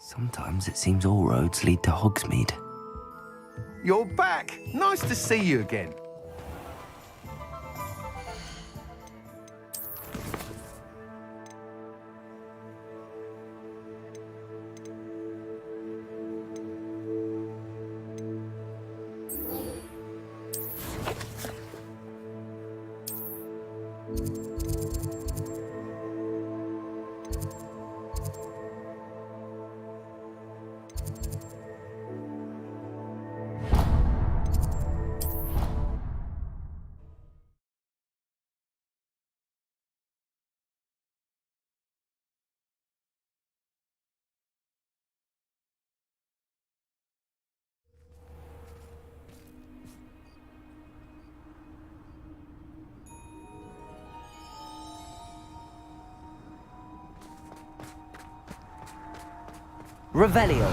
Sometimes it seems all roads lead to Hogsmeade. You're back! Nice to see you again. Revelio.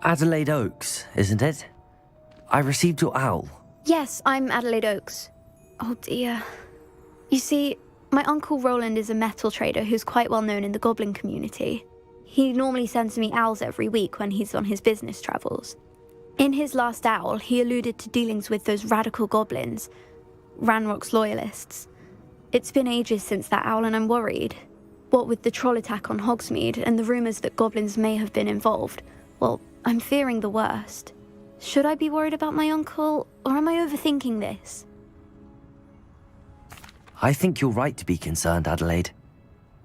Adelaide Oaks, isn't it? I received your owl. Yes, I'm Adelaide Oaks. Oh dear. You see, my Uncle Roland is a metal trader who's quite well known in the goblin community. He normally sends me owls every week when he's on his business travels. In his last owl, he alluded to dealings with those radical goblins, Ranrock's loyalists. It's been ages since that owl and I'm worried. What with the troll attack on Hogsmeade and the rumours that goblins may have been involved, well, I'm fearing the worst. Should I be worried about my uncle, or am I overthinking this? I think you're right to be concerned, Adelaide.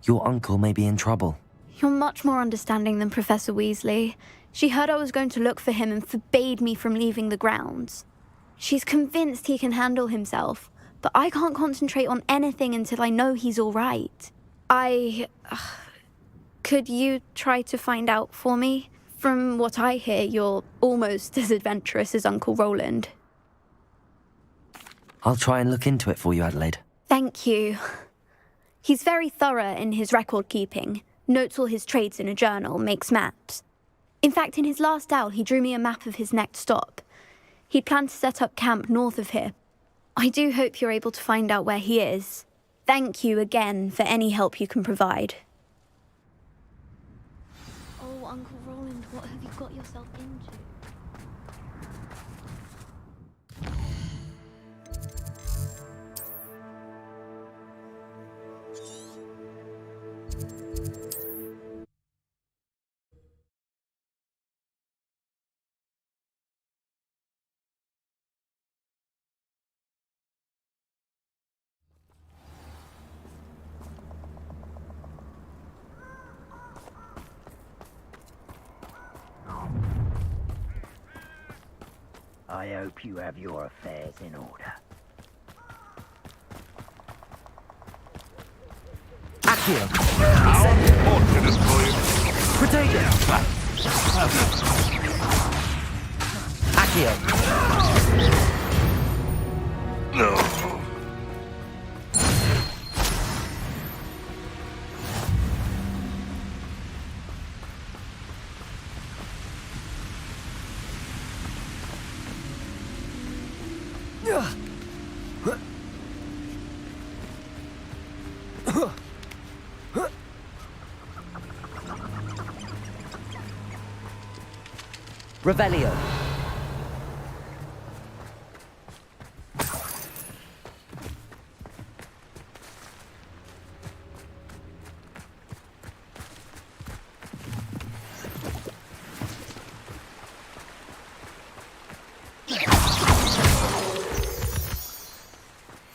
Your uncle may be in trouble. You're much more understanding than Professor Weasley. She heard I was going to look for him and forbade me from leaving the grounds. She's convinced he can handle himself, but I can't concentrate on anything until I know he's all right. Could you try to find out for me? From what I hear, you're almost as adventurous as Uncle Roland. I'll try and look into it for you, Adelaide. Thank you. He's very thorough in his record keeping. notes all his trades in a journal, makes maps. In fact, in his last owl, he drew me a map of his next stop. He planned to set up camp north of here. I do hope you're able to find out where he is. Thank you again for any help you can provide. Oh, Uncle Roland, what have you got yourself into? I hope you have your affairs in order. Accio! Fortunate for you. Protego! Accio! No. Revelio.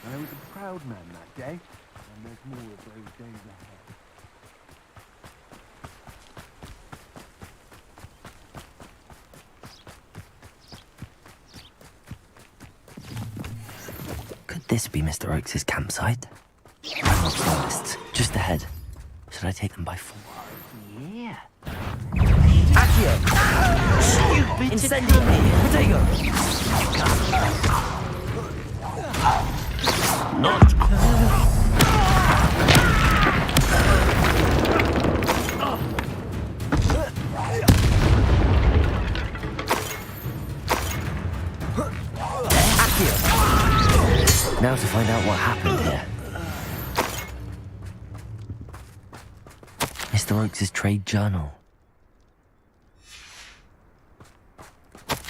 I was a proud man that day, and there's more of those days ahead. Could this be Mr. Oakes' campsite? Animal forests, just ahead. Should I take them by four? Yeah. Accio! Incendio! Protego! Not Now to find out what happened here. Mr. Oakes' trade journal.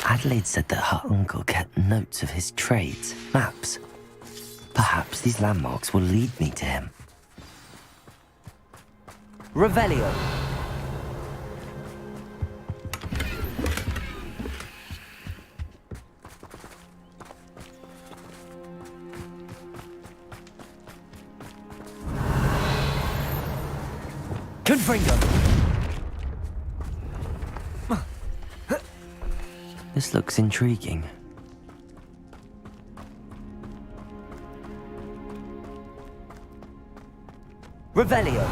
Adelaide said that her uncle kept notes of his trades, maps. Perhaps these landmarks will lead me to him. Revelio. Confringo. This looks intriguing. Revelio.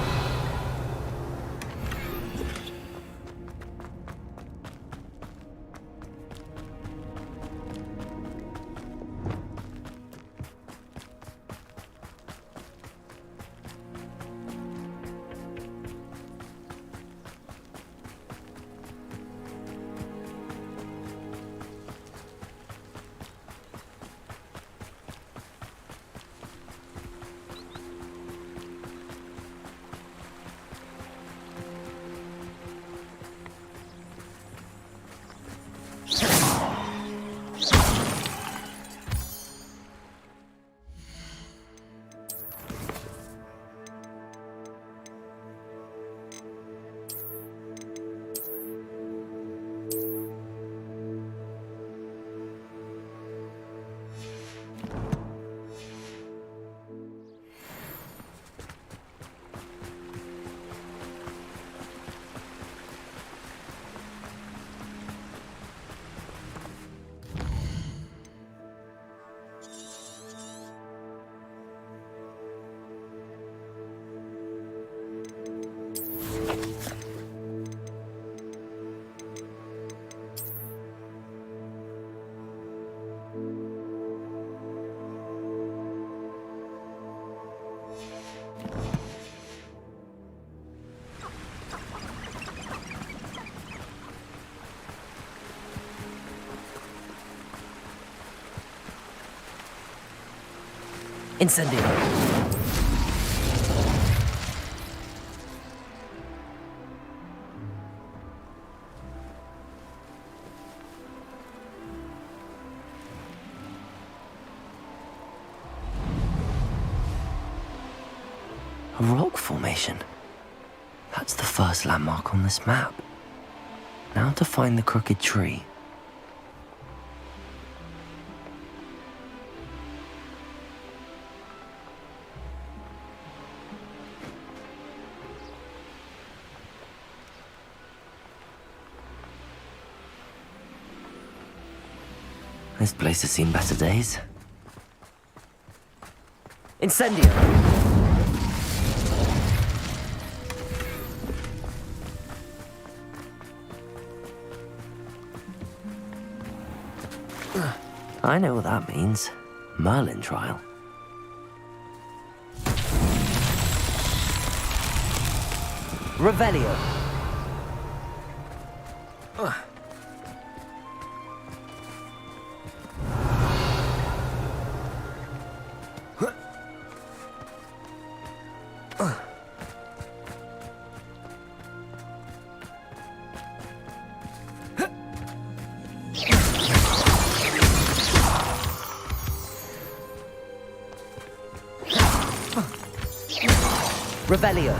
Incendio. A rock formation. That's the first landmark on this map. Now to find the crooked tree. This place has seen better days. Incendio! I know what that means. Merlin trial. Revelio. Revelio.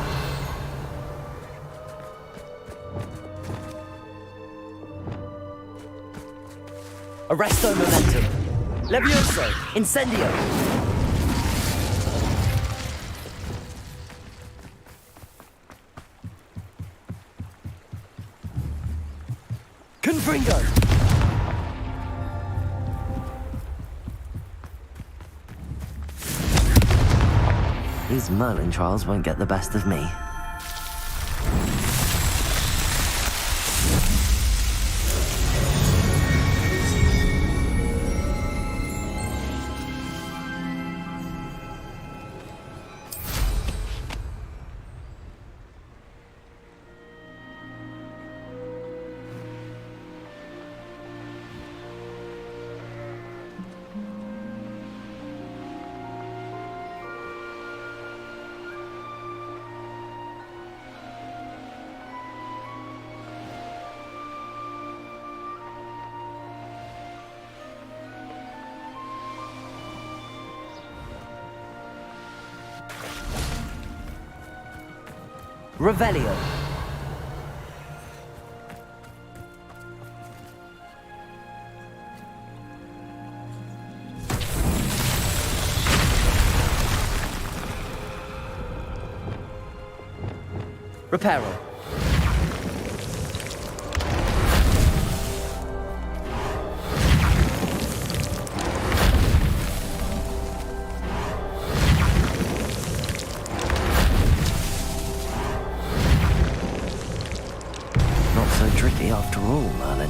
Arresto momentum. Levioso. Incendio. Confringo. These Merlin trials won't get the best of me. Revelio. Reparo. Not so tricky after all, Merlin.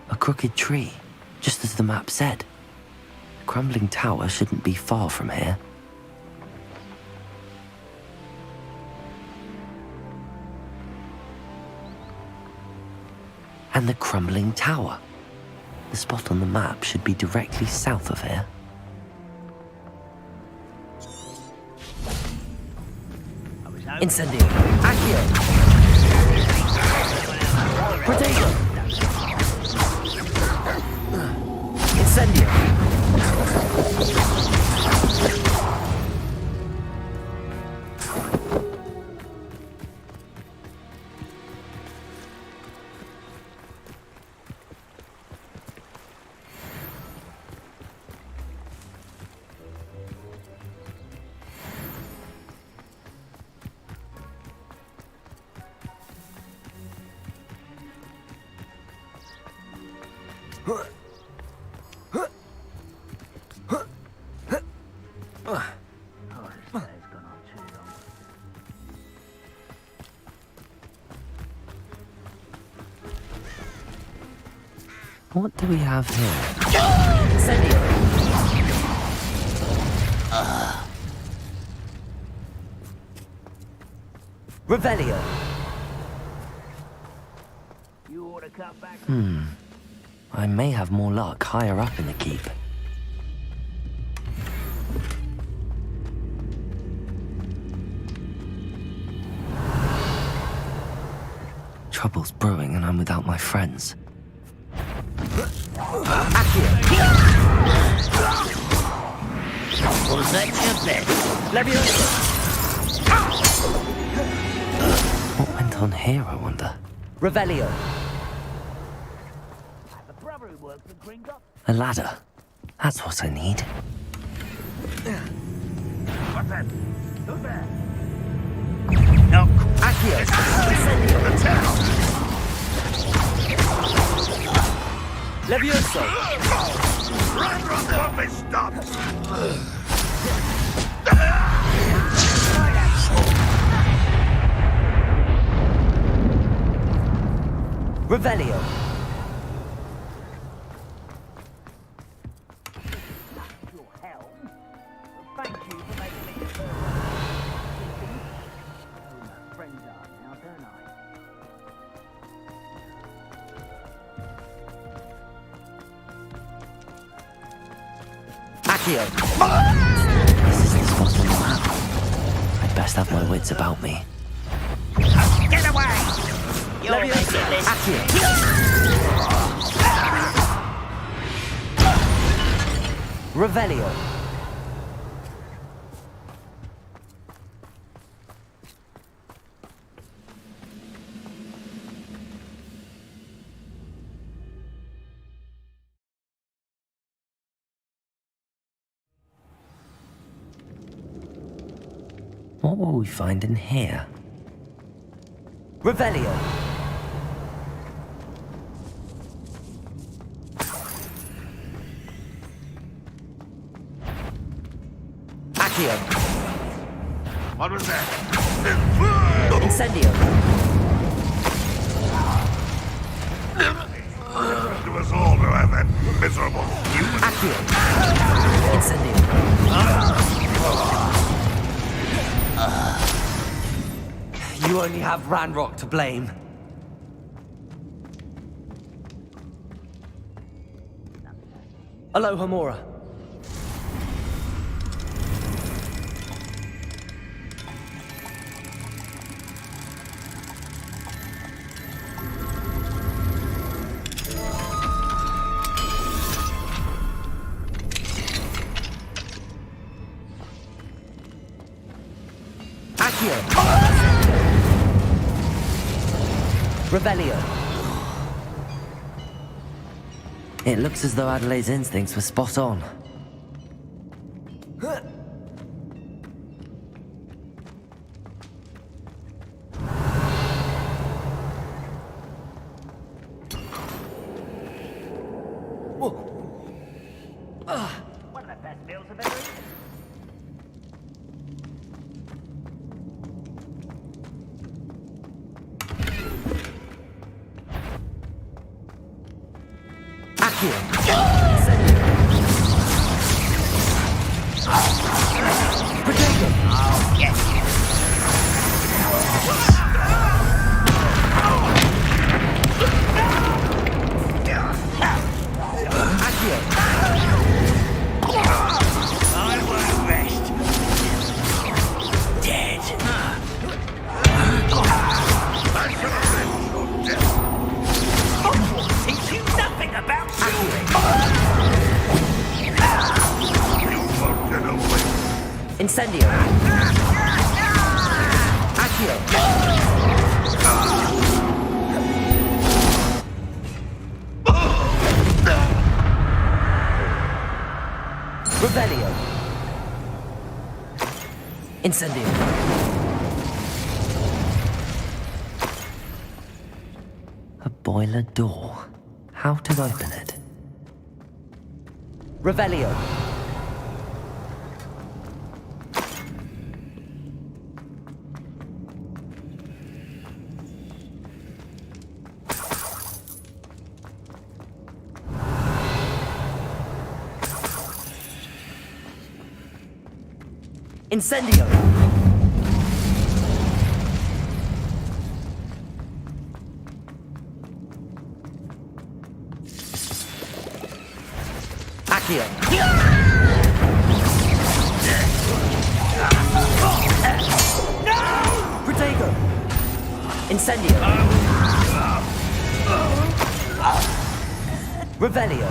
A crooked tree, just as the map said. The crumbling tower shouldn't be far from here. And the crumbling tower. The spot on the map should be directly south of here. Incendio. Accio. Protego. Incendio. What do we have here? Incendio. Revelio. You ought to cut back. I may have more luck higher up in the keep. Trouble's brewing and I'm without my friends. Was that your bet? Leviosa. What went on here, I wonder? Revelio. The brother who works for Gringotts. A ladder. That's what I need. What's that? Who's there? No. Accio. Incendio. Levioso. Run, won't be stopped! Revelio. Your helm. Thank you for making me the first one. Who my friends are now, don't I? Accio. This is the spot on the map. I'd best have my wits about me. Get away! You're Leviosa. making this. Accio. Revelio. What will we find in here? Revelio. Accio. What was that? Incendio. To us all to have that miserable human. Accio. Incendio. You only have Ranrock to blame. Aloha Mora. Accio. Revelio. It looks as though Adelaide's instincts were spot on. One of the best meals I've ever eaten. Accio. Protect him. Oh, yes. Accio. I won't rest. Dead. Teach you nothing about children. Incendio. Accio. Revelio. Incendio. A boiler door. How to open it? Revelio. Incendio! Accio! Protego! Incendio! Revelio!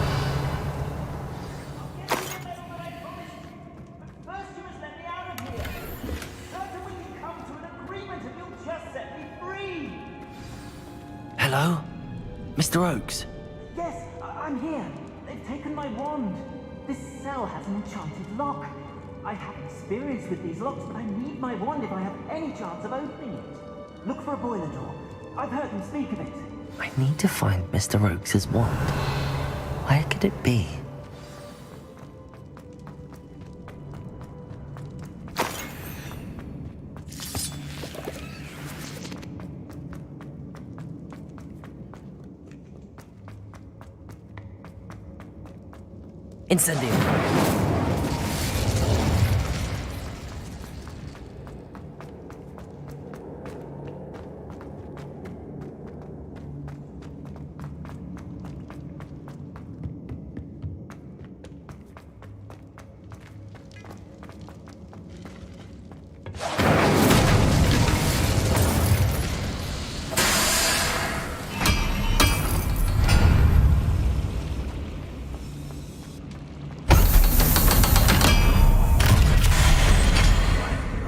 First you must let me out of here. Certain we can come to an agreement and you'll just set me free. Hello? Mr. Oakes? Yes, I'm here. They've taken my wand. This cell has an enchanted lock. I have experience with these locks, but I need my wand if I have any chance of opening it. Look for a boiler door. I've heard them speak of it. I need to find Mr. Oakes' wand. Where could it be? Incendio!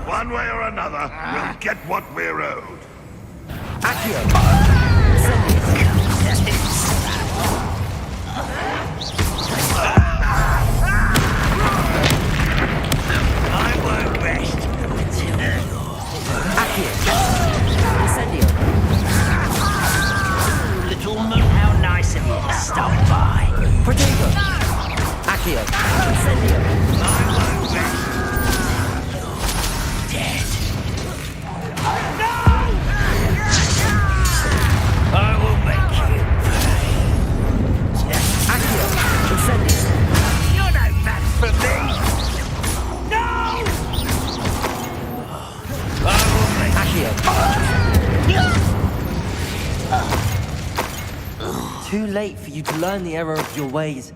One way or another, we'll get what we're owed. Accio! I won't rest until Accio! Incendio! Little moon, how nice of you to stop by. Protego! Accio! Incendio! I won't rest dead. I will make you pay. Accio! Incendio! You're no match for me. No! I will make Accio! Too late for you to learn the error of your ways.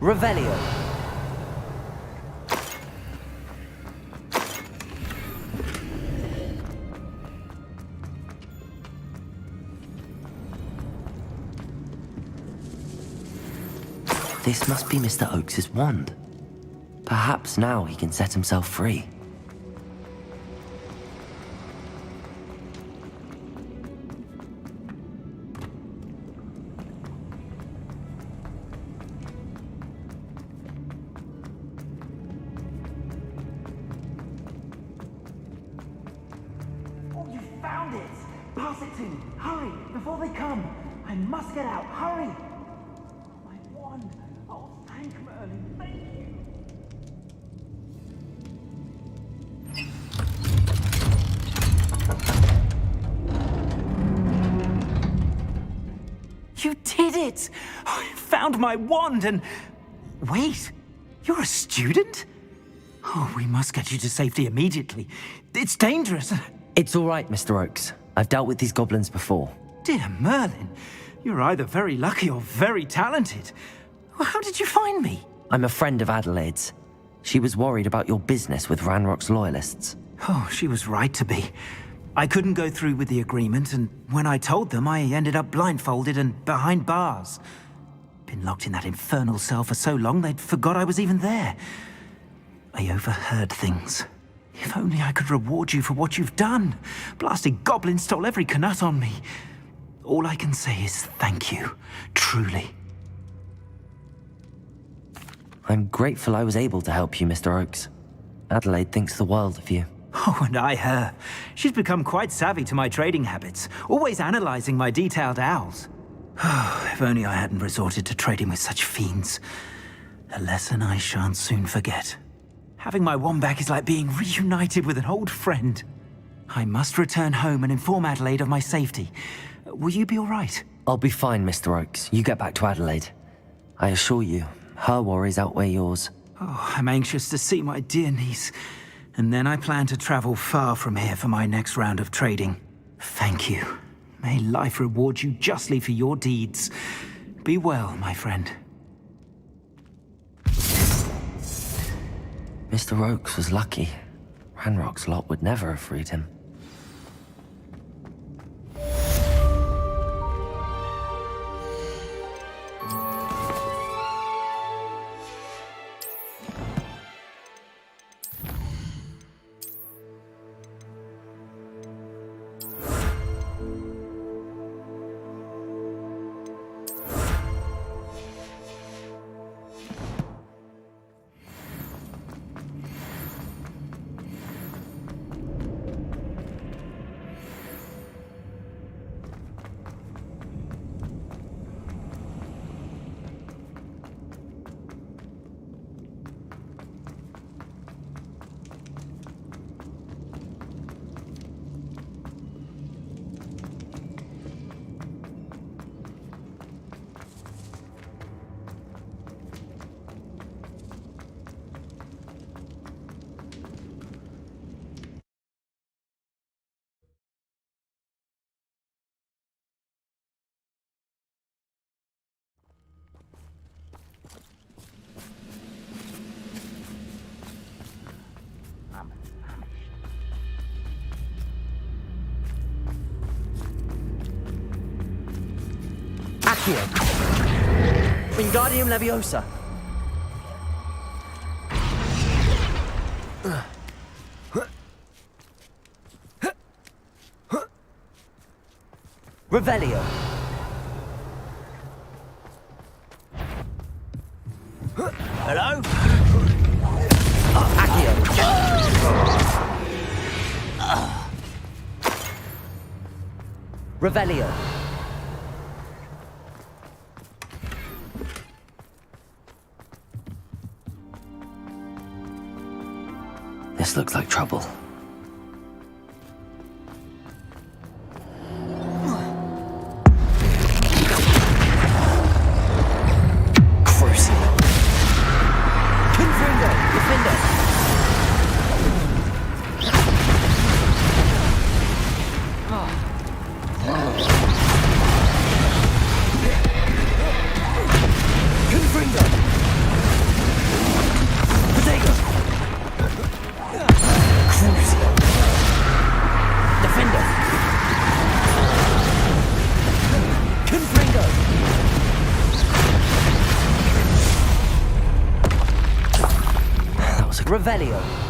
Revelio! This must be Mr. Oakes' wand. Perhaps now he can set himself free. Oh, you found it! Pass it to me. Hurry, before they come. I must get out. Hurry! My wand. Oh, thank Merlin. Thank you. You did it! I found my wand and... Wait, you're a student? Oh, we must get you to safety immediately. It's dangerous. It's all right, Mr. Oakes. I've dealt with these goblins before. Dear Merlin, you're either very lucky or very talented. How did you find me? I'm a friend of Adelaide's. She was worried about your business with Ranrock's loyalists. Oh, she was right to be. I couldn't go through with the agreement, and when I told them, I ended up blindfolded and behind bars. Been locked in that infernal cell for so long, they'd forgot I was even there. I overheard things. If only I could reward you for what you've done. Blasted goblin stole every canut on me. All I can say is thank you, truly. I'm grateful I was able to help you, Mr. Oakes. Adelaide thinks the world of you. Oh, and I her. She's become quite savvy to my trading habits, always analyzing my detailed owls. If only I hadn't resorted to trading with such fiends. A lesson I shan't soon forget. Having my wand back is like being reunited with an old friend. I must return home and inform Adelaide of my safety. Will you be all right? I'll be fine, Mr. Oakes. You get back to Adelaide. I assure you, her worries outweigh yours. Oh, I'm anxious to see my dear niece. And then I plan to travel far from here for my next round of trading. Thank you. May life reward you justly for your deeds. Be well, my friend. Mr. Oakes was lucky. Ranrock's lot would never have freed him. Accio. Wingardium Leviosa. Revelio. Hello? Accio. Revelio. This looks like trouble. Revelio.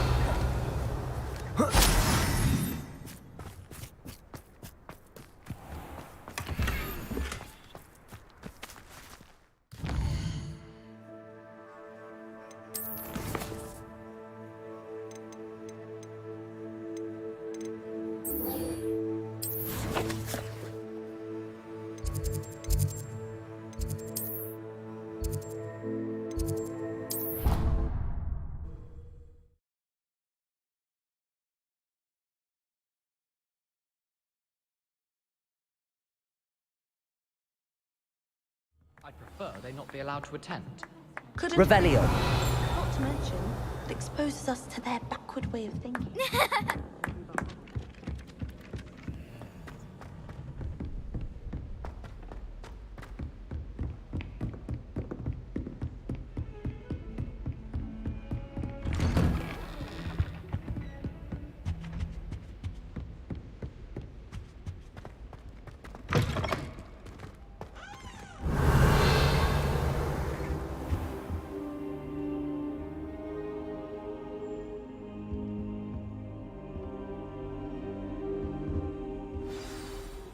I'd prefer they not be allowed to attend. Couldn't. Revelio. Not to mention, it exposes us to their backward way of thinking.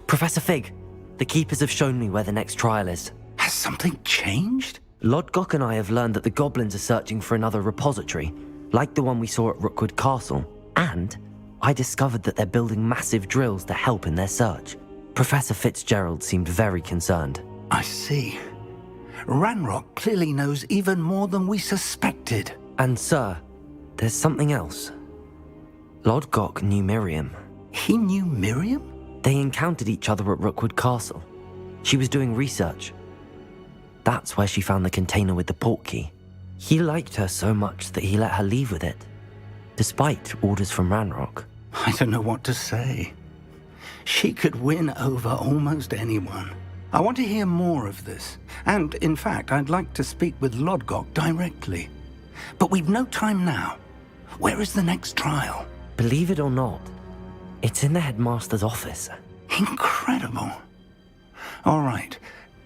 Professor Fig, the Keepers have shown me where the next trial is. Has something changed? Lodgok and I have learned that the goblins are searching for another repository, like the one we saw at Rookwood Castle. And I discovered that they're building massive drills to help in their search. Professor Fitzgerald seemed very concerned. I see. Ranrock clearly knows even more than we suspected. And sir, there's something else. Lodgok knew Miriam. He knew Miriam? They encountered each other at Rookwood Castle. She was doing research. That's where she found the container with the portkey. He liked her so much that he let her leave with it, despite orders from Ranrock. I don't know what to say. She could win over almost anyone. I want to hear more of this. And, in fact, I'd like to speak with Lodgok directly. But we've no time now. Where is the next trial? Believe it or not, it's in the headmaster's office. Incredible. All right.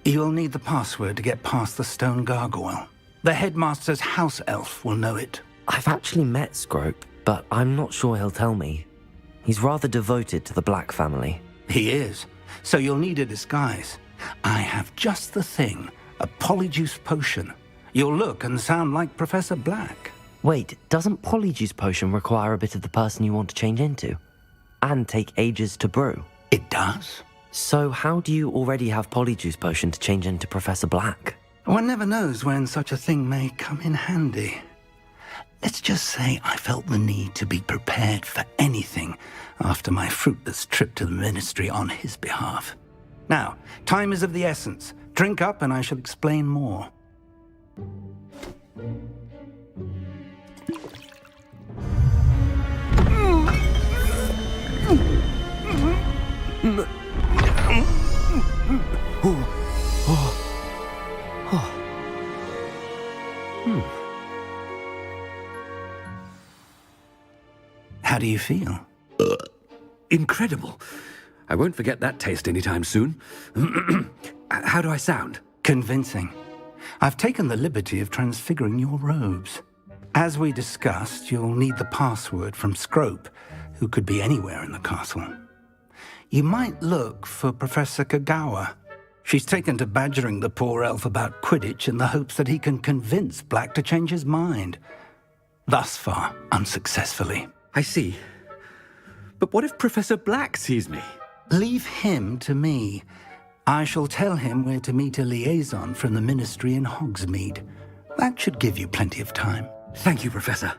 You'll need the password to get past the stone gargoyle. The headmaster's house elf will know it. I've actually met Scrope, but I'm not sure he'll tell me. He's rather devoted to the Black family. He is. So you'll need a disguise. I have just the thing. A polyjuice potion. You'll look and sound like Professor Black. Wait, doesn't Polyjuice Potion require a bit of the person you want to change into? And take ages to brew? It does. So how do you already have Polyjuice Potion to change into Professor Black? One never knows when such a thing may come in handy. Let's just say I felt the need to be prepared for anything after my fruitless trip to the Ministry on his behalf. Now, time is of the essence. Drink up and I shall explain more. How do you feel? Incredible. I won't forget that taste anytime soon. How do I sound? Convincing. I've taken the liberty of transfiguring your robes. As we discussed, you'll need the password from Scrope, who could be anywhere in the castle. You might look for Professor Kagawa. She's taken to badgering the poor elf about Quidditch in the hopes that he can convince Black to change his mind. Thus far, unsuccessfully. I see. But what if Professor Black sees me? Leave him to me. I shall tell him where to meet a liaison from the Ministry in Hogsmeade. That should give you plenty of time. Thank you, Professor.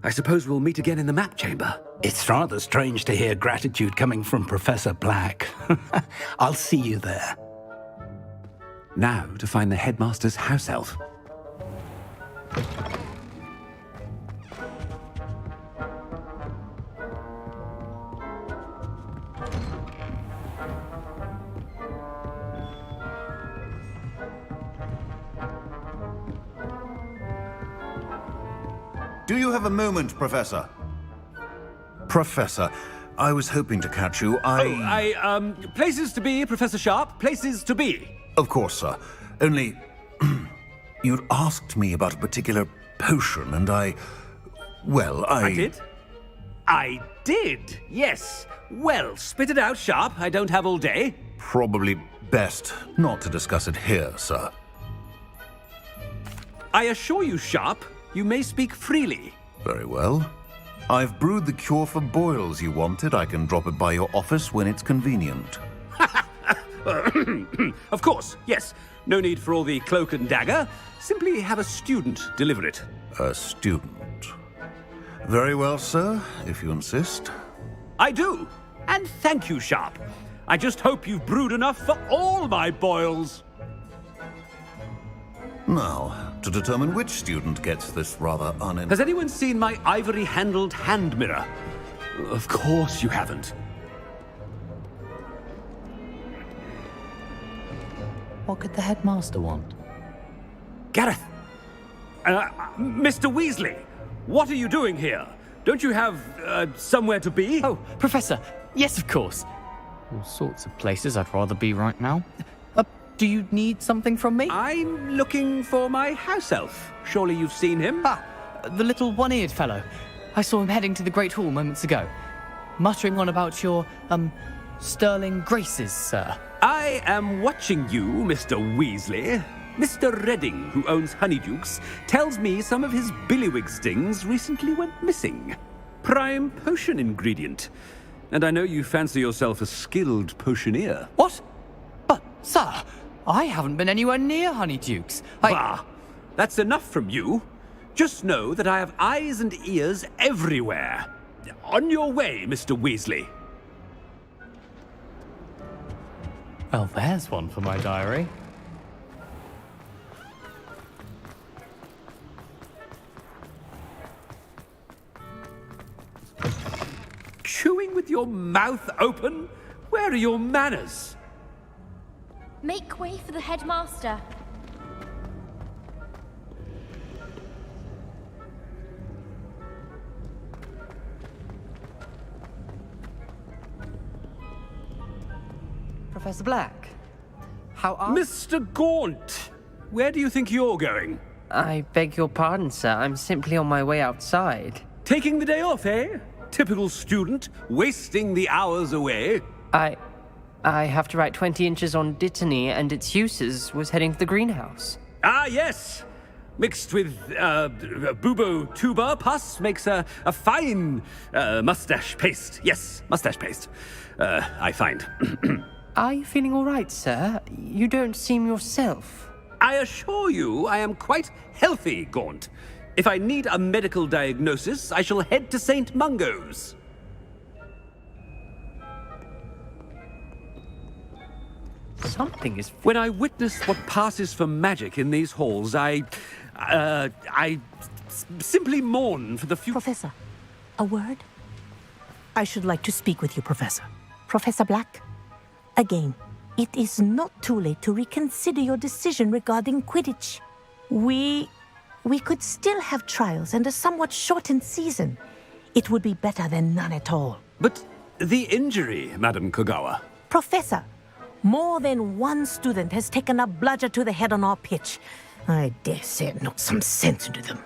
I suppose we'll meet again in the map chamber. It's rather strange to hear gratitude coming from Professor Black. I'll see you there. Now to find the headmaster's house elf. Do you have a moment, Professor? Professor, I was hoping to catch you. Places to be, Professor Sharp. Places to be. Of course, sir. Only, you'd asked me about a particular potion, and I did? I did, yes. Well, spit it out, Sharp. I don't have all day. Probably best not to discuss it here, sir. I assure you, Sharp, you may speak freely. Very well. I've brewed the cure for boils you wanted. I can drop it by your office when it's convenient. Of course, yes. No need for all the cloak and dagger. Simply have a student deliver it. A student. Very well, sir, if you insist. I do. And thank you, Sharp. I just hope you've brewed enough for all my boils. Now, to determine which student gets this rather Has anyone seen my ivory-handled hand mirror? Of course you haven't. What could the headmaster want? Gareth! Mr. Weasley, what are you doing here? Don't you have, somewhere to be? Oh, Professor, yes, of course. All sorts of places I'd rather be right now. Do you need something from me? I'm looking for my house elf. Surely you've seen him? Ah, the little one-eared fellow. I saw him heading to the Great Hall moments ago, muttering on about your, sterling graces, sir. I am watching you, Mr. Weasley. Mr. Redding, who owns Honeydukes, tells me some of his billywig stings recently went missing. Prime potion ingredient. And I know you fancy yourself a skilled potioneer. What? But, sir, I haven't been anywhere near Honeydukes. Bah! That's enough from you. Just know that I have eyes and ears everywhere. On your way, Mr. Weasley. Well, there's one for my diary. your mouth open? Where are your manners? Make way for the headmaster. Professor Black, how are... Mr. Gaunt! Where do you think you're going? I beg your pardon, sir. I'm simply on my way outside. Taking the day off, eh? Typical student, wasting the hours away. I have to write 20 inches on Dittany and its uses. Was heading to the greenhouse. Ah, yes! Mixed with, bubo tuber pus makes a fine, mustache paste. Yes, mustache paste. I find. Are you feeling all right, sir? You don't seem yourself. I assure you I am quite healthy, Gaunt. If I need a medical diagnosis, I shall head to St. Mungo's. Something is... When I witness what passes for magic in these halls, I simply mourn for the future. Professor, a word? I should like to speak with you, Professor. Professor Black, again, it is not too late to reconsider your decision regarding Quidditch. We could still have trials and a somewhat shortened season. It would be better than none at all. But the injury, Madam Kogawa. Professor, more than one student has taken a bludger to the head on our pitch. I dare say it knocked some sense into them.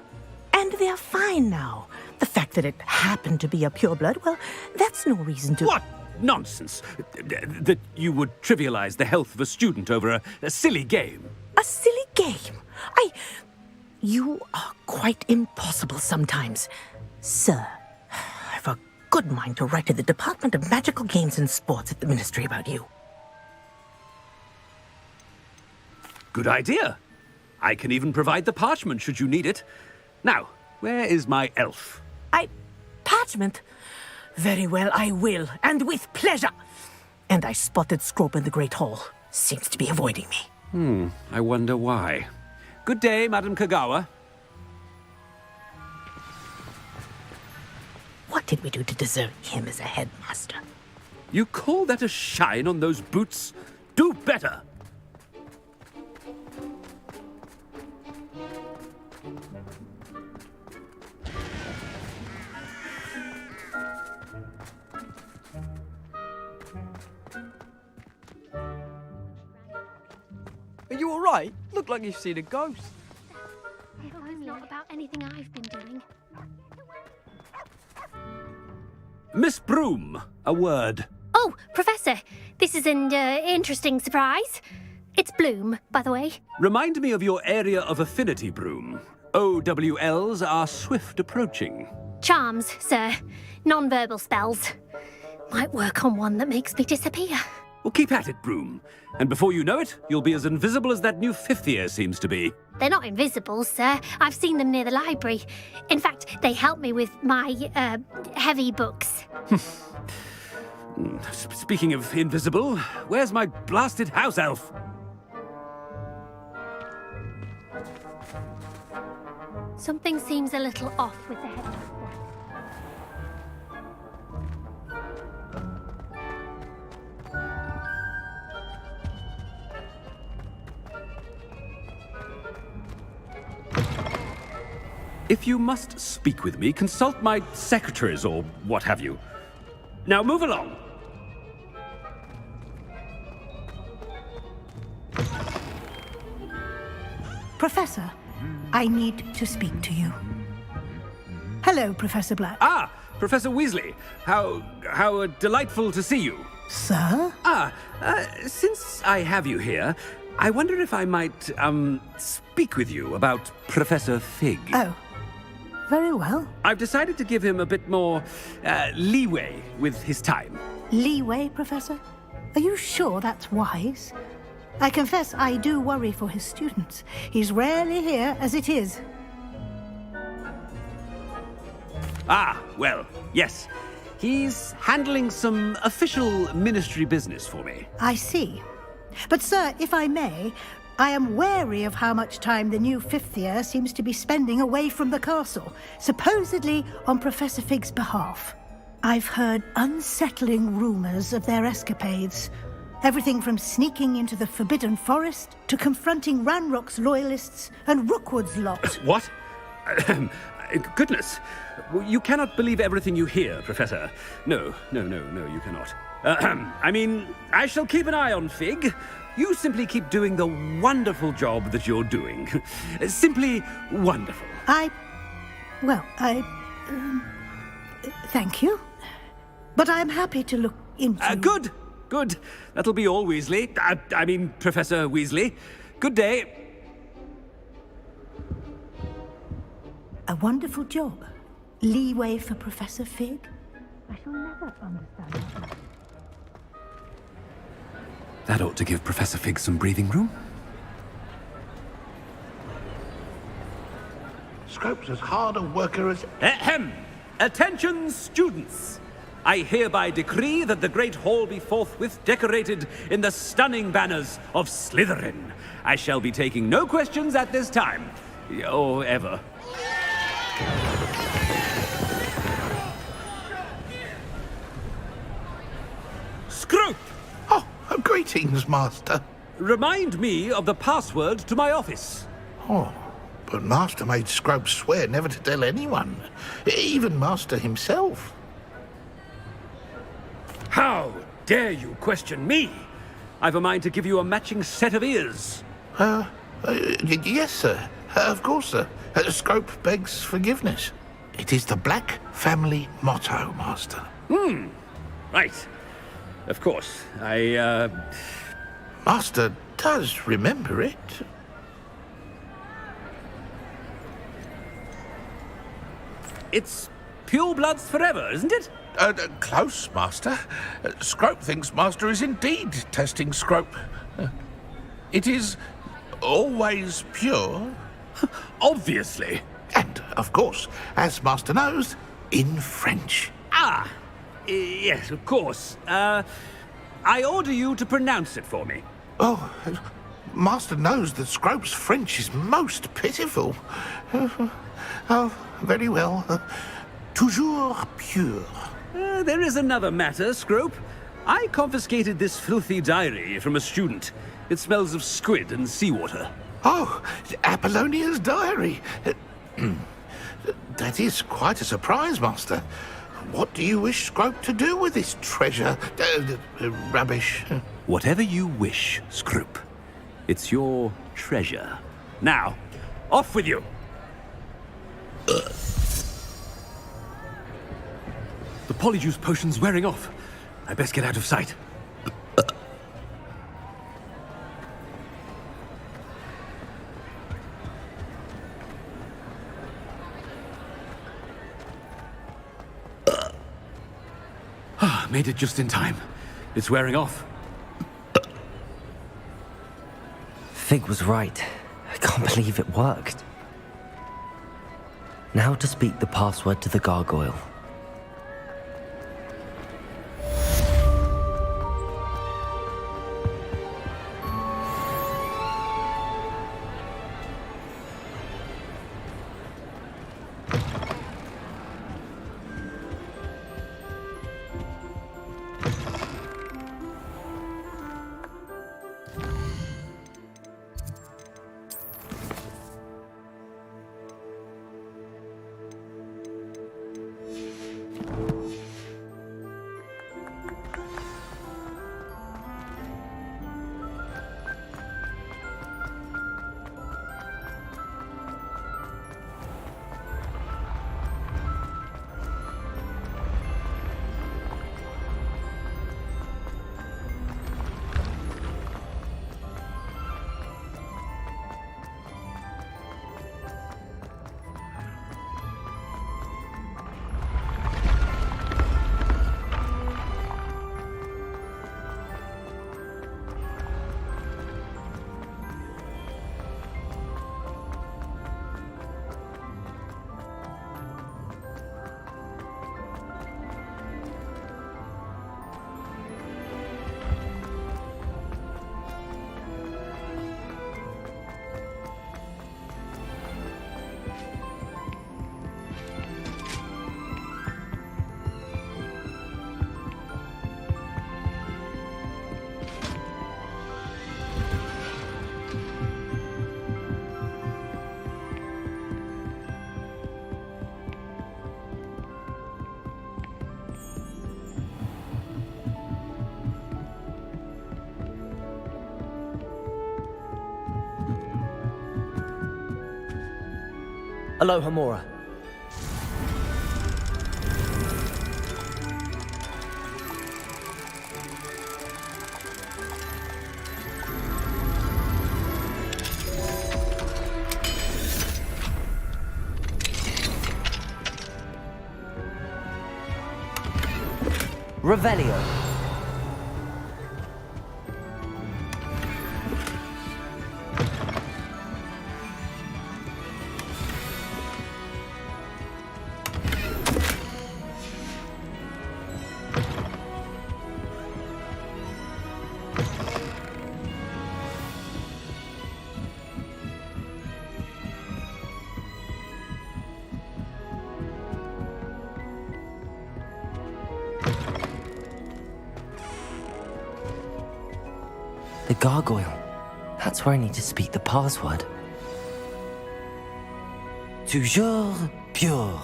And they're fine now. The fact that it happened to be a pureblood, well, that's no reason to... What nonsense! That you would trivialize the health of a student over a silly game. A silly game? You are quite impossible sometimes. Sir, I've a good mind to write to the Department of Magical Games and Sports at the Ministry about you. Good idea. I can even provide the parchment should you need it. Now, where is my elf? Parchment? Very well, I will, and with pleasure. And I spotted Scrope in the Great Hall. Seems to be avoiding me. I wonder why. Good day, Madam Kogawa. What did we do to deserve him as a headmaster? You call that a shine on those boots? Do better! Are you all right? Look like you've seen a ghost. It's not about anything I've been doing. Miss Broom, a word. Oh, Professor, this is an interesting surprise. It's Bloom, by the way. Remind me of your area of affinity, Broom. OWLs are swift approaching. Charms, sir. Non-verbal spells. Might work on one that makes me disappear. Well, keep at it, Broom. And before you know it, you'll be as invisible as that new fifth year seems to be. They're not invisible, sir. I've seen them near the library. In fact, they help me with my, heavy books. Speaking of invisible, where's my blasted house elf? Something seems a little off with the headmaster. If you must speak with me, consult my secretaries or what have you. Now move along. Professor, I need to speak to you. Hello, Professor Black. Ah, Professor Weasley. How delightful to see you. Sir? Since I have you here, I wonder if I might, speak with you about Professor Fig. Oh, very well. I've decided to give him a bit more, leeway with his time. Leeway, Professor? Are you sure that's wise? I confess I do worry for his students. He's rarely here as it is. Ah, well, yes. He's handling some official ministry business for me. I see. But, sir, if I may, I am wary of how much time the new fifth year seems to be spending away from the castle, supposedly on Professor Fig's behalf. I've heard unsettling rumors of their escapades. Everything from sneaking into the Forbidden Forest to confronting Ranrock's loyalists and Rookwood's lot. What? Goodness. You cannot believe everything you hear, Professor. No, you cannot. I mean, I shall keep an eye on Fig. You simply keep doing the wonderful job that you're doing. Simply wonderful. Thank you. But I'm happy to look into... Good. That'll be all, Weasley. I mean, Professor Weasley. Good day. A wonderful job. Leeway for Professor Fig. I shall never understand that. That ought to give Professor Fig some breathing room. Scrope's as hard a worker as... Ahem! Attention, students! I hereby decree that the Great Hall be forthwith decorated in the stunning banners of Slytherin. I shall be taking no questions at this time. Or ever. Scrope! Oh, greetings, Master. Remind me of the password to my office. Oh, but Master made Scrope swear never to tell anyone. Even Master himself. How dare you question me? I've a mind to give you a matching set of ears. Yes, sir. Of course, sir. Scrope begs forgiveness. It is the Black family motto, Master. Right. Of course. Master does remember it. It's pure bloods forever, isn't it? Close, Master. Scrope thinks Master is indeed testing Scrope. It is always pure. Obviously. And, of course, as Master knows, in French. Yes, of course. I order you to pronounce it for me. Oh, Master knows that Scrope's French is most pitiful. Oh, very well. Toujours pure. There is another matter, Scrope. I confiscated this filthy diary from a student. It smells of squid and seawater. Oh, Apollonia's diary. That is quite a surprise, Master. What do you wish Scrope to do with this treasure? Rubbish. Whatever you wish, Scrope. It's your treasure. Now, off with you. The polyjuice potion's wearing off. I best get out of sight. Made it just in time. It's wearing off. Fig was right. I can't believe it worked. Now to speak the password to the gargoyle. Aloha Mora. Revelio. The gargoyle. That's where I need to speak the password. Toujours pure.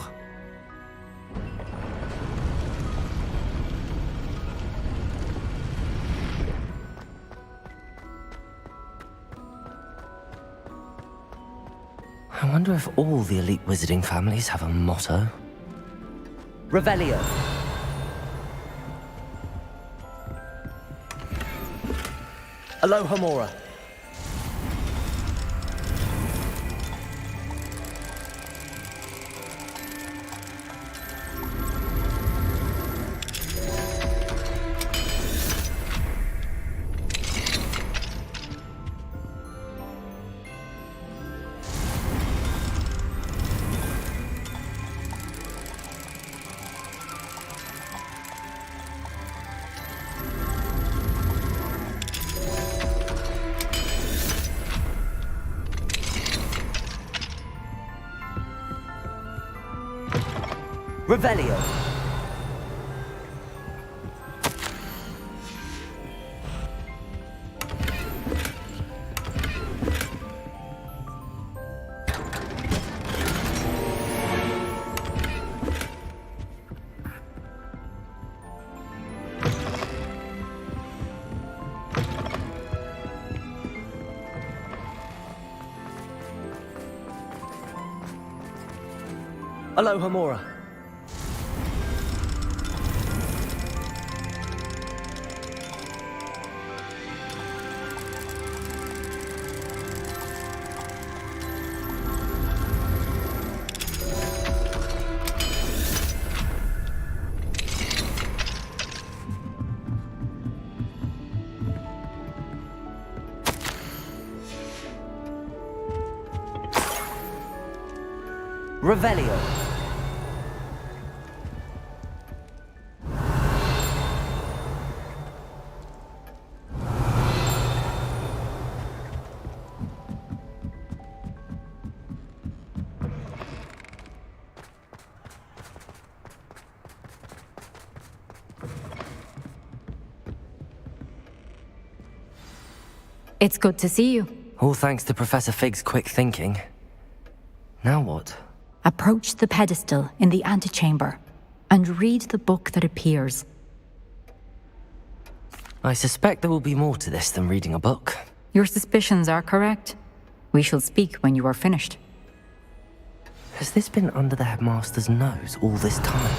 I wonder if all the elite wizarding families have a motto. Revelio. Aloha Mora. Revelio. Aloha Mora. Revelio. It's good to see you. All thanks to Professor Fig's quick thinking. Now what? Approach the pedestal in the antechamber and read the book that appears. I suspect there will be more to this than reading a book. Your suspicions are correct. We shall speak when you are finished. Has this been under the headmaster's nose all this time?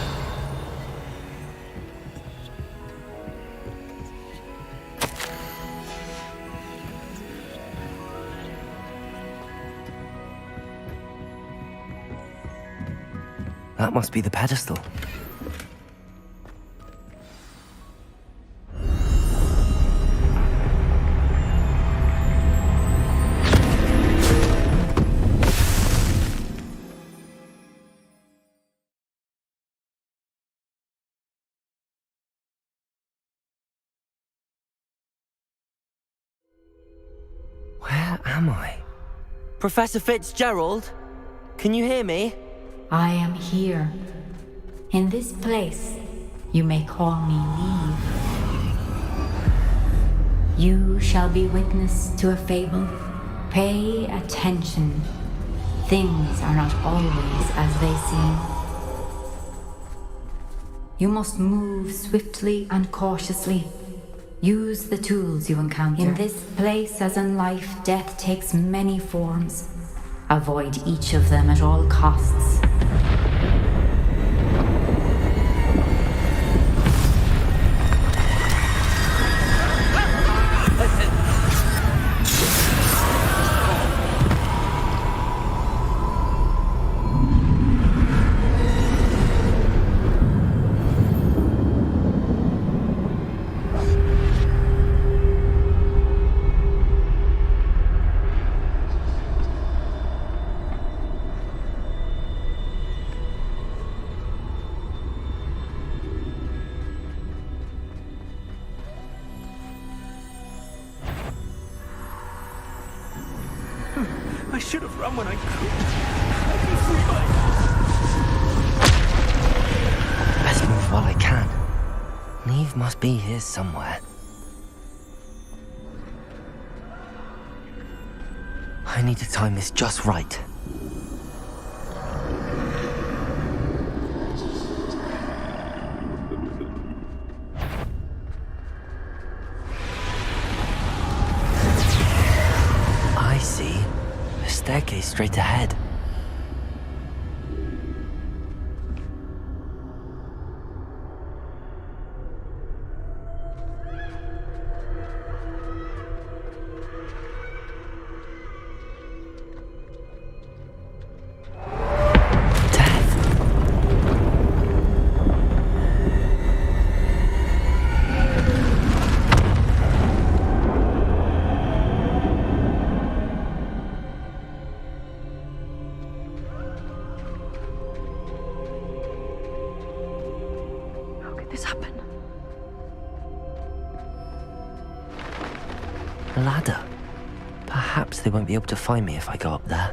That must be the pedestal. Where am I? Professor Fitzgerald? Can you hear me? I am here. In this place, you may call me Leave. You shall be witness to a fable. Pay attention. Things are not always as they seem. You must move swiftly and cautiously. Use the tools you encounter. In this place, as in life, death takes many forms. Avoid each of them at all costs. I should have run when I could. Best move while I can. Neve must be here somewhere. I need to time this just right. I see. A staircase straight ahead. A ladder. Perhaps they won't be able to find me if I go up there.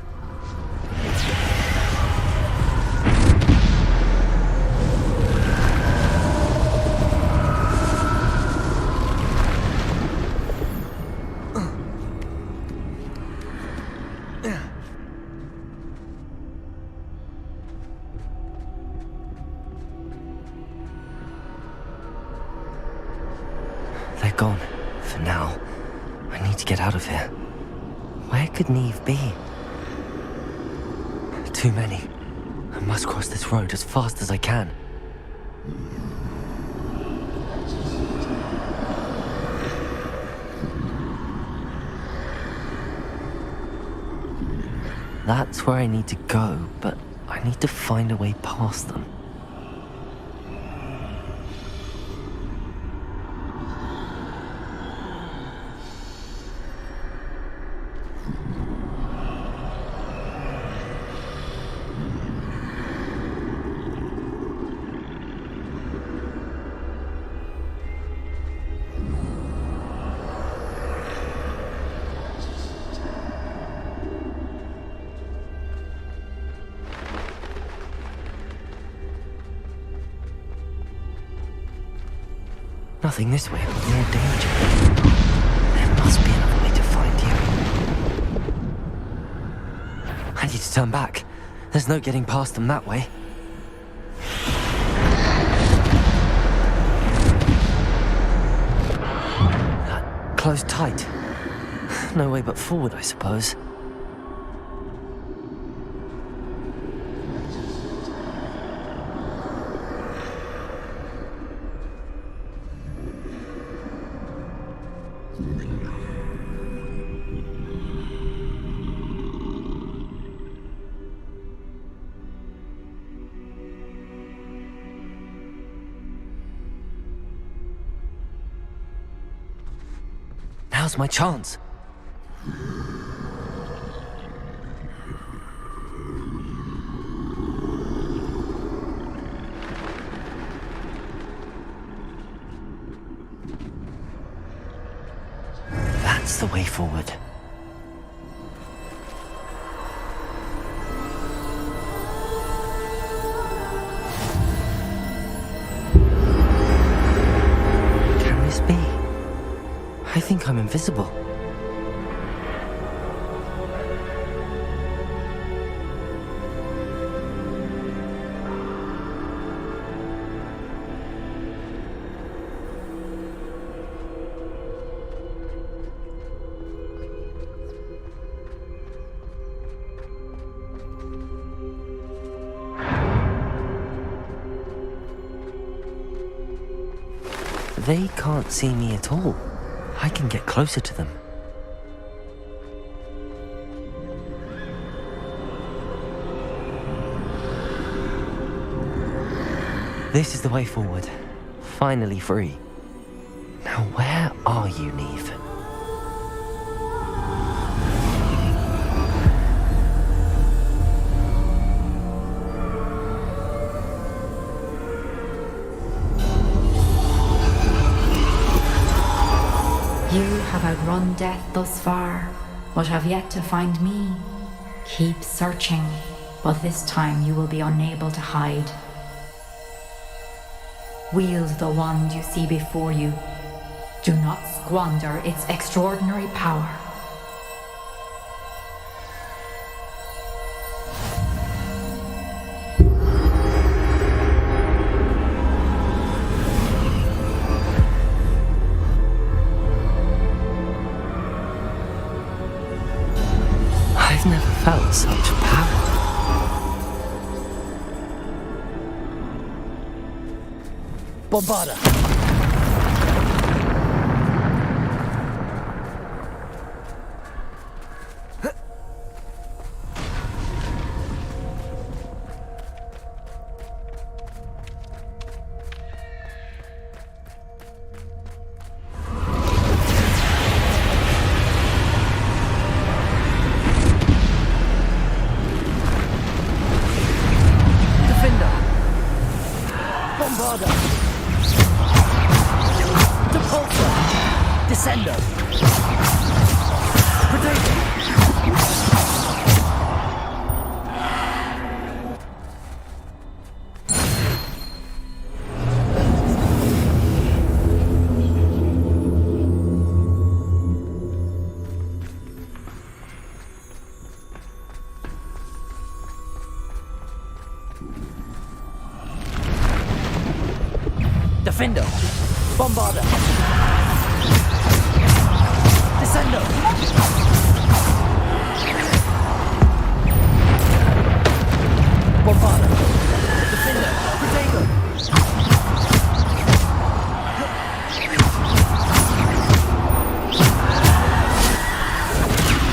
They're gone, for now. I need to get out of here. Where could Neve be? Too many. I must cross this road as fast as I can. That's where I need to go, but I need to find a way past them. Nothing this way, but more danger. There must be another way to find you. I need to turn back. There's no getting past them that way. Closed tight. No way but forward, I suppose. Now's my chance. That's the way forward. Can this be? I think I'm invisible. they can't see me at all. I can get closer to them. This is the way forward. Finally free. Now where are you, Neve? You have outrun death thus far, but have yet to find me. Keep searching, but this time you will be unable to hide. Wield the wand you see before you. Do not squander its extraordinary power. I've never felt such power. Bombarda! Defender! Bombarda! Depulsor! Descender! Predator! Defender! Bombarda! Descender! Bombarda! Defender! Predator!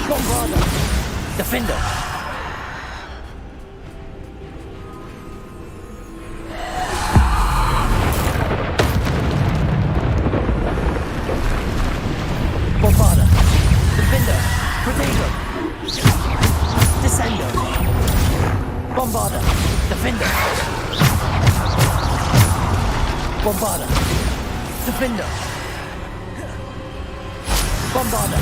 Bombarda! Defender! Bombarda! Defender! Predator! Descender! Bombarda! Defender! Bombarda! Defender! Bombarda!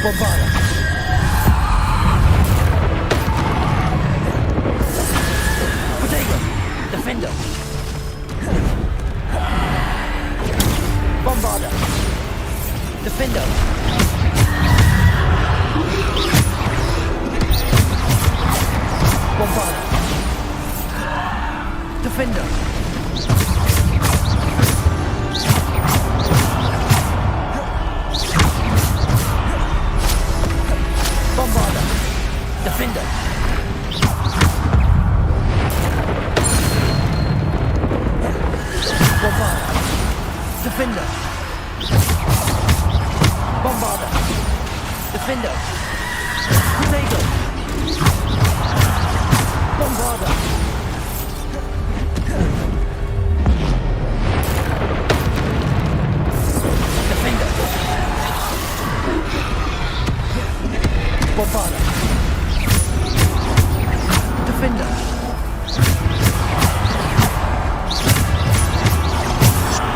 Bombarda! Predator! Defender! Bombarda! Defender! Bombarda! Defender! Bombarda! Defender! Bombarda! Defender! Bombarda! Defender! Predator! Bombarda! Defender! Bombarda! Defender!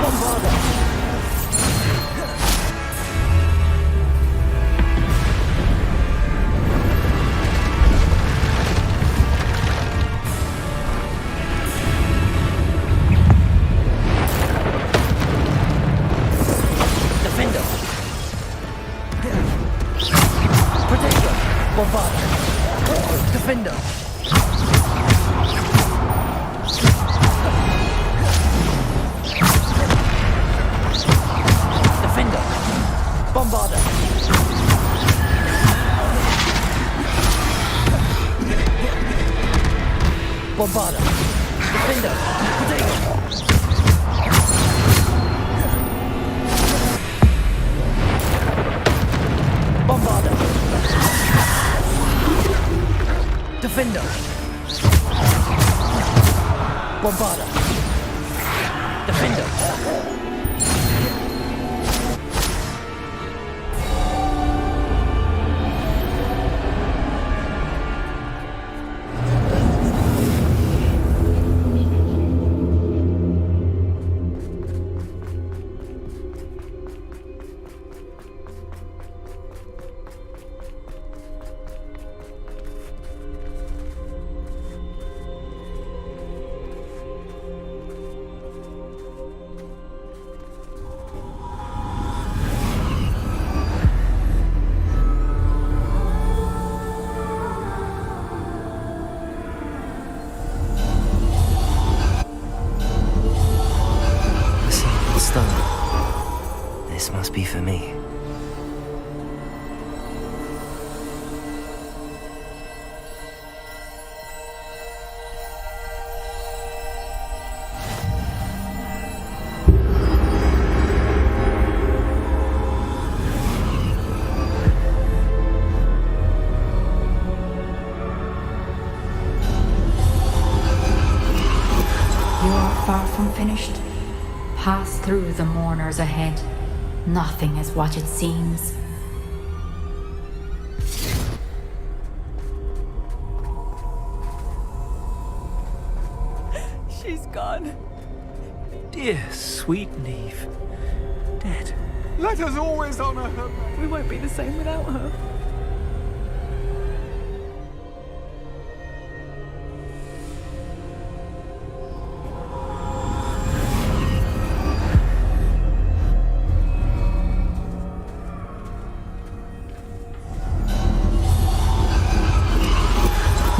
Bombarda! Defender. Bombarda. Defender. This must be for me. You are far from finished. Pass through the mourners ahead. Nothing is what it seems. She's gone. Dear sweet Neve. Dead. Let us always honor her. We won't be the same without her.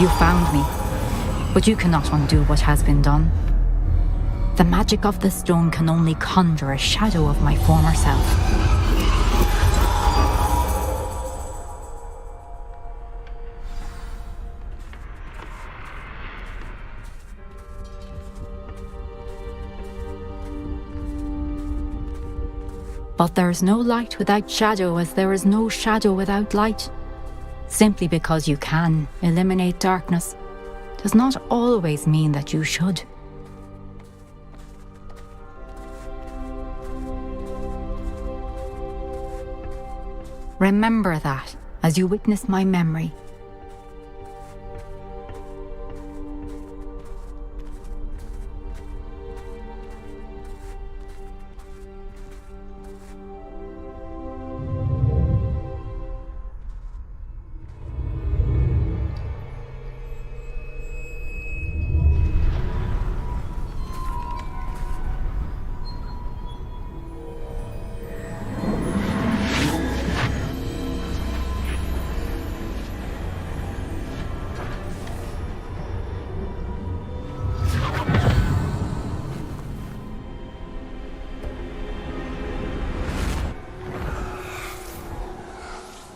You found me, but you cannot undo what has been done. The magic of the stone can only conjure a shadow of my former self. But there is no light without shadow, as there is no shadow without light. Simply because you can eliminate darkness does not always mean that you should. Remember that as you witness my memory.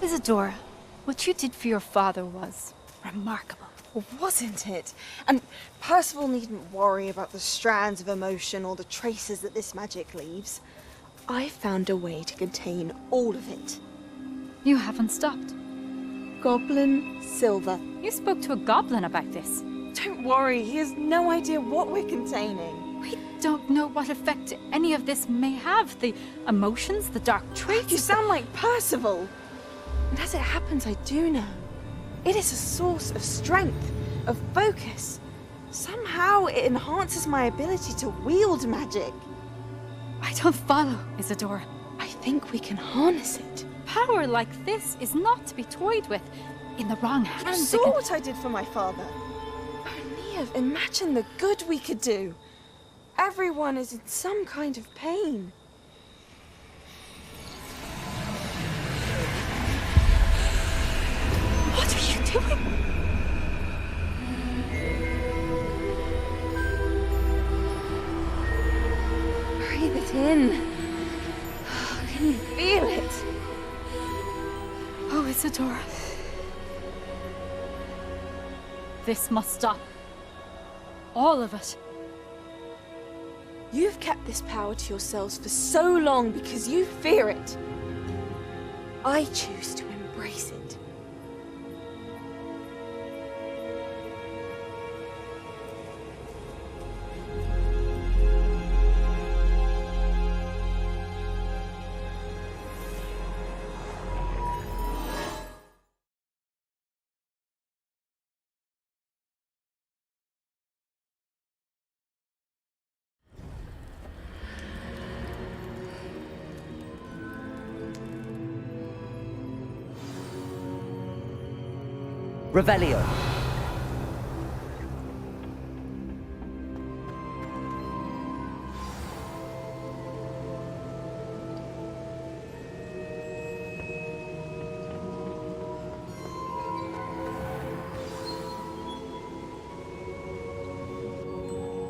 Isadora, what you did for your father was remarkable. Well, wasn't it? And Percival needn't worry about the strands of emotion or the traces that this magic leaves. I found a way to contain all of it. You haven't stopped. Goblin Silver. You spoke to a goblin about this. Don't worry, he has no idea what we're containing. We don't know what effect any of this may have. The emotions, the dark traits. You sound like Percival. And as it happens, I do know. It is a source of strength, of focus. Somehow it enhances my ability to wield magic. I don't follow, Isadora. I think we can harness it. Power like this is not to be toyed with. In the wrong hands. You saw what I did for my father. Oh, Neve, imagine the good we could do. Everyone is in some kind of pain. What are you doing? Breathe it in. Can you feel it? Oh, Isadora. This must stop. All of it. You've kept this power to yourselves for so long because you fear it. I choose to embrace it. Revelio.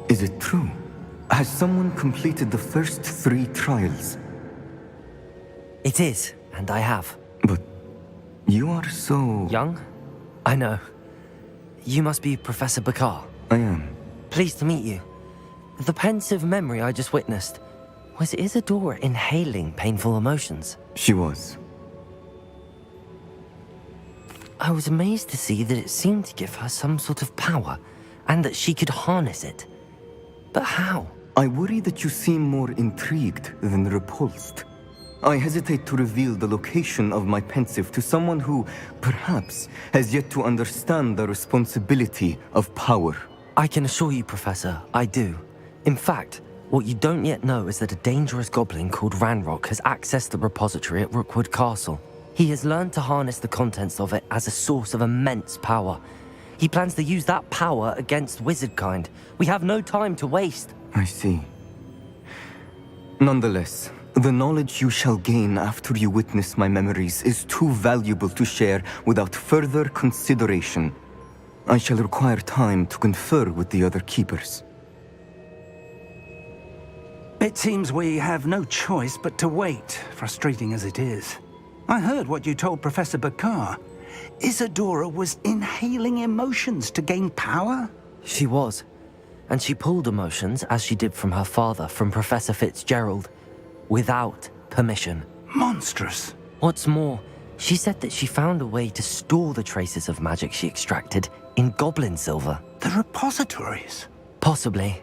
Is it true? Has someone completed the first 3 trials? It is, and I have. But you are so... Young? I know. You must be Professor Bakar. I am. Pleased to meet you. The pensive memory I just witnessed, was Isadora inhaling painful emotions? She was. I was amazed to see that it seemed to give her some sort of power, and that she could harness it. But how? I worry that you seem more intrigued than repulsed. I hesitate to reveal the location of my pensive to someone who, perhaps, has yet to understand the responsibility of power. I can assure you, Professor, I do. In fact, what you don't yet know is that a dangerous goblin called Ranrock has accessed the repository at Rookwood Castle. He has learned to harness the contents of it as a source of immense power. He plans to use that power against wizardkind. We have no time to waste. I see. Nonetheless, the knowledge you shall gain after you witness my memories is too valuable to share without further consideration. I shall require time to confer with the other keepers. It seems we have no choice but to wait, frustrating as it is. I heard what you told Professor Bakar. Isadora was inhaling emotions to gain power? She was. And she pulled emotions, as she did from her father, from Professor Fitzgerald, without permission. Monstrous. What's more, she said that she found a way to store the traces of magic she extracted in goblin silver. The repositories? Possibly.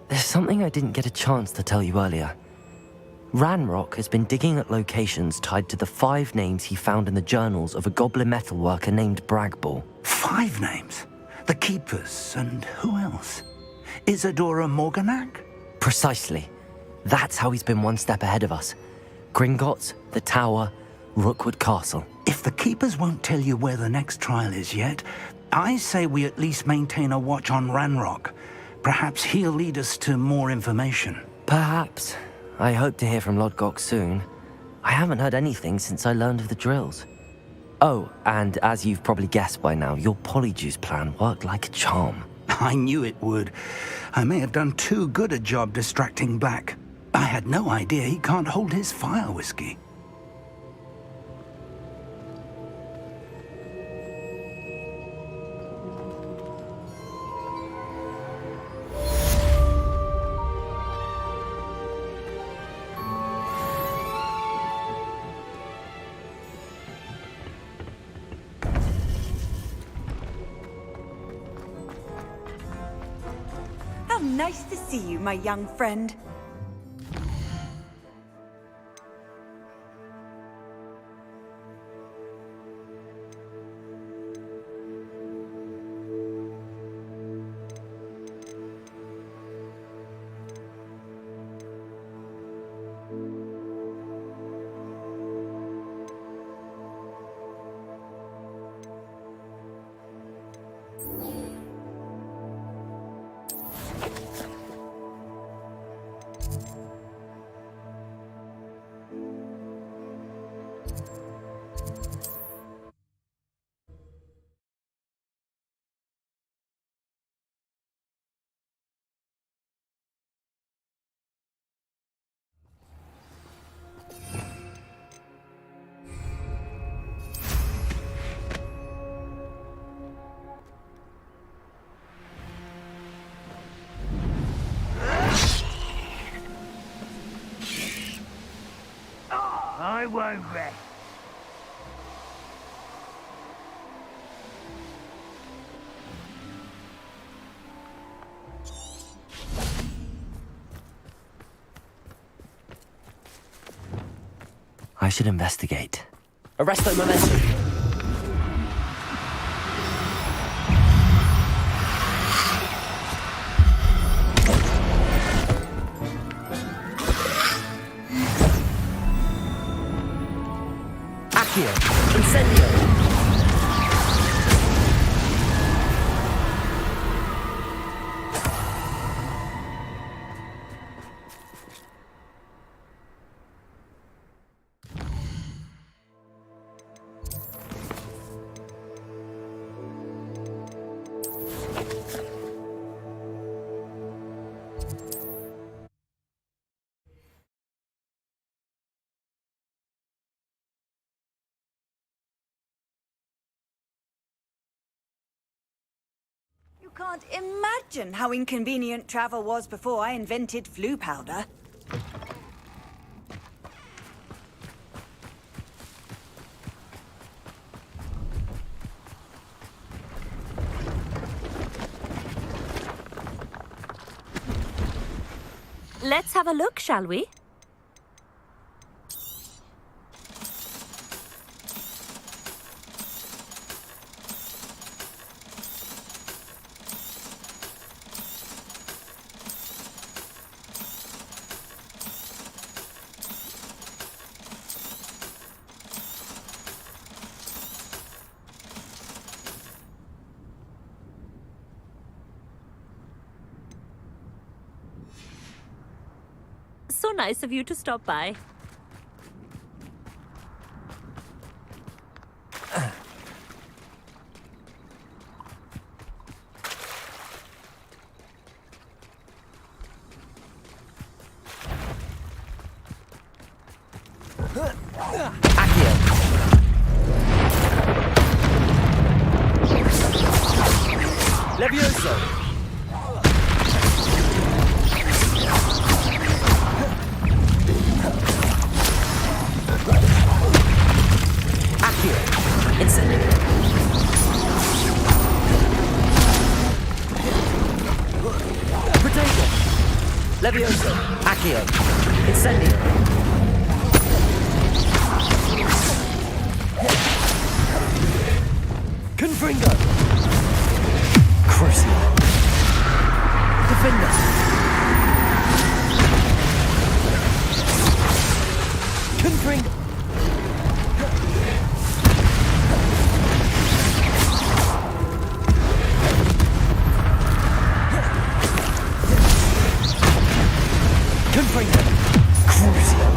There's something I didn't get a chance to tell you earlier. Ranrock has been digging at locations tied to the 5 names he found in the journals of a goblin metalworker named Bragball. 5 names? The Keepers, and who else? Isadora Morganac? Precisely. That's how he's been one step ahead of us. Gringotts, the Tower, Rookwood Castle. If the Keepers won't tell you where the next trial is yet, I say we at least maintain a watch on Ranrock. Perhaps he'll lead us to more information. Perhaps. I hope to hear from Lodgok soon. I haven't heard anything since I learned of the drills. Oh, and as you've probably guessed by now, your Polyjuice plan worked like a charm. I knew it would. I may have done too good a job distracting Black. I had no idea he can't hold his fire whiskey. Nice to see you, my young friend. I won't rest. I should investigate. Arresto momentum! Accio! Incendio! can't imagine how inconvenient travel was before I invented flu powder. Let's have a look, shall we? So nice of you to stop by. Levioso! Levioso, Accio, Incendio. Confringo. Crucio. Defender. Confringo. Confringo. Crucio.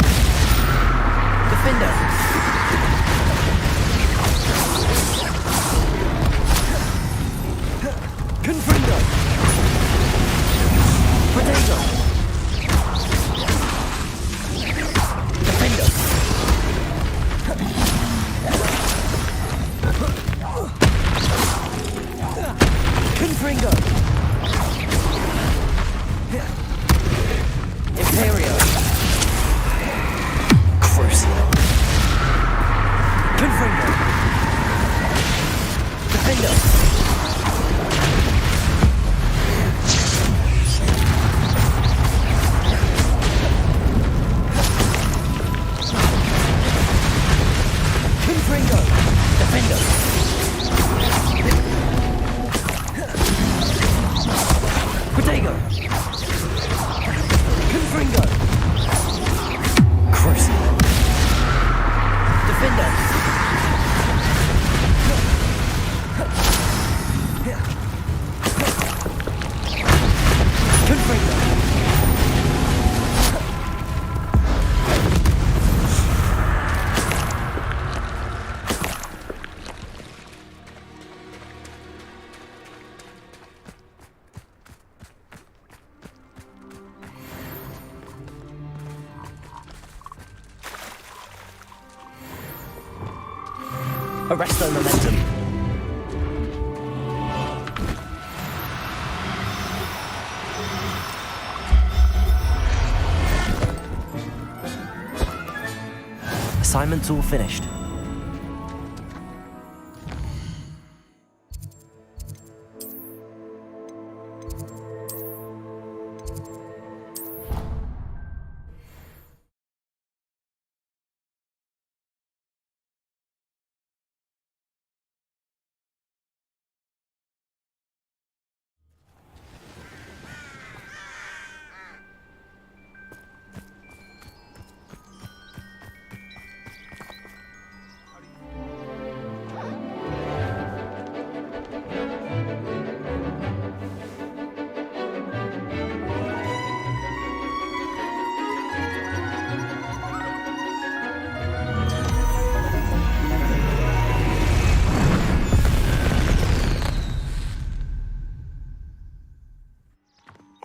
Defender. Confringo. Potato. Defender. Confringo. Imperio. Crucio. Confringo. Defender. Confringo. Defender. Potato. Confringo. Crucio. Defender. Confringo. Arresto momentum. Assignment's all finished.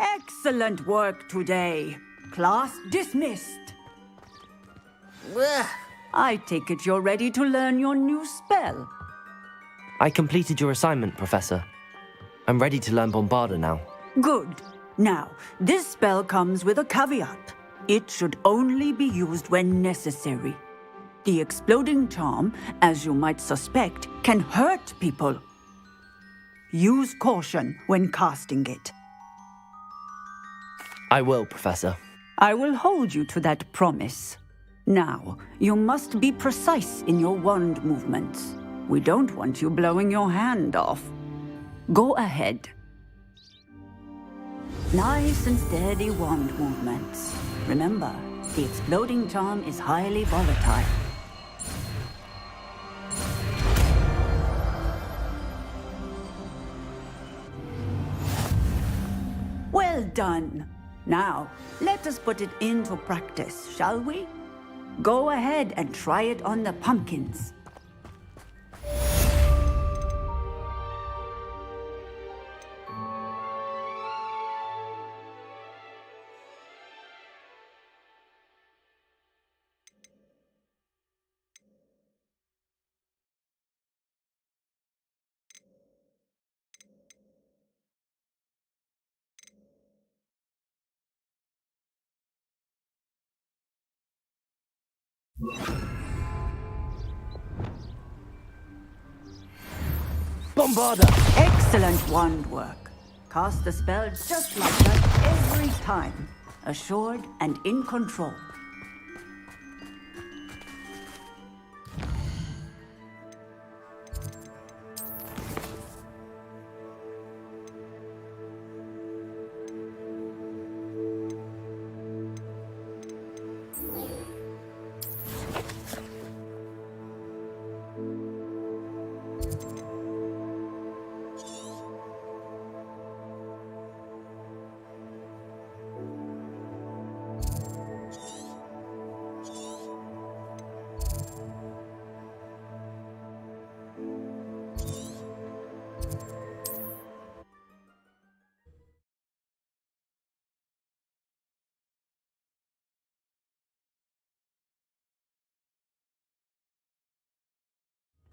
Excellent work today. Class dismissed. I take it you're ready to learn your new spell. I completed your assignment, Professor. I'm ready to learn Bombarda now. Good. Now, this spell comes with a caveat. It should only be used when necessary. The exploding charm, as you might suspect, can hurt people. Use caution when casting it. I will, Professor. I will hold you to that promise. Now, you must be precise in your wand movements. We don't want you blowing your hand off. Go ahead. Nice and steady wand movements. Remember, the exploding charm is highly volatile. Well done. Now, let us put it into practice, shall we? Go ahead and try it on the pumpkins. Bombarda! Excellent wand work. Cast the spell just like that every time. Assured and in control.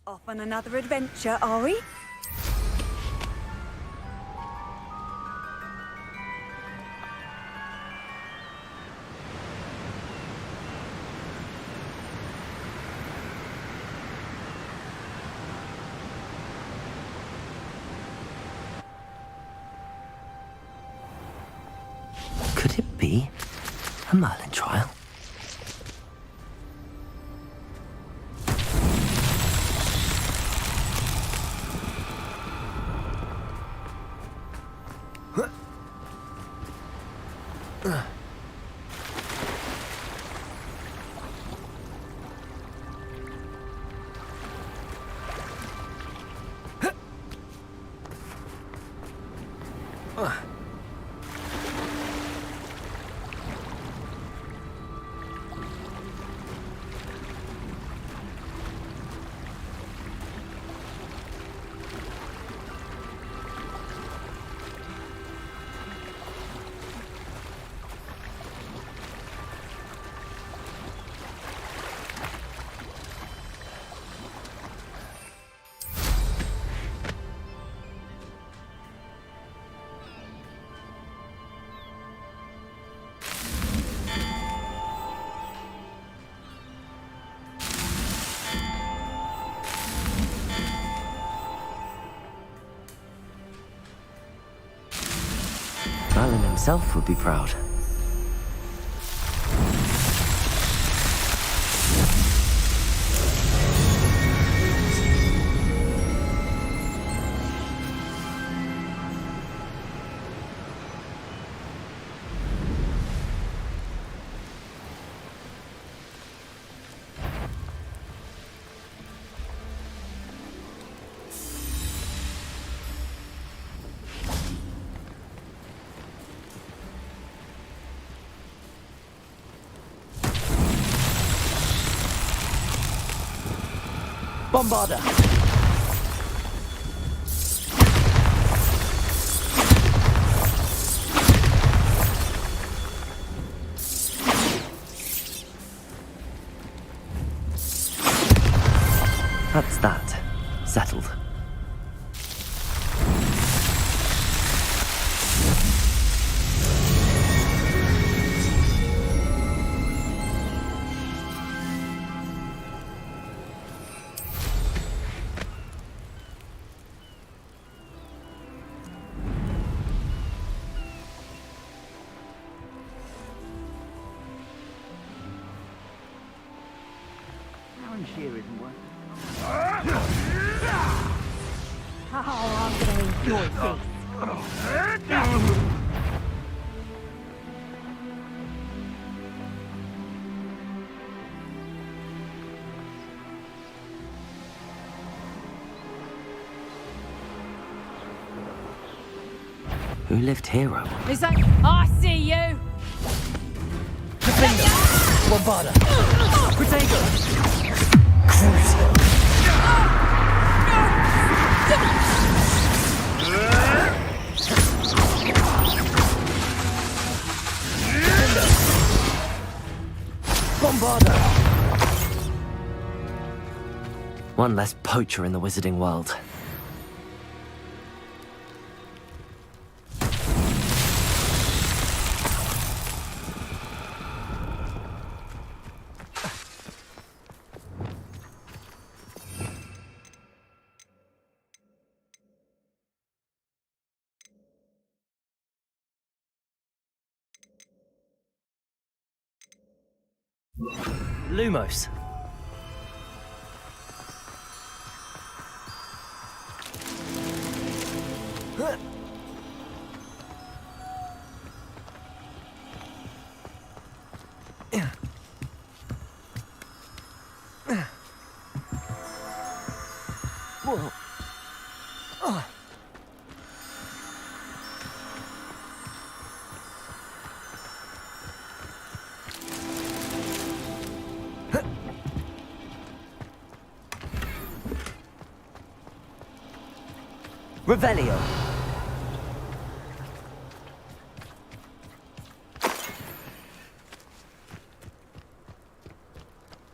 Off on another adventure, are we? Could it be a Merlin trial? Merlin himself would be proud. Bombarda! That's that. Settled. shear isn't working. How I'm gonna enjoy this. Who lived here? Is that... I see you! Defender! Bombarda! Protego! Cruiser! Bombarda! One less poacher in the wizarding world. Lumos. Whoa. Revelio.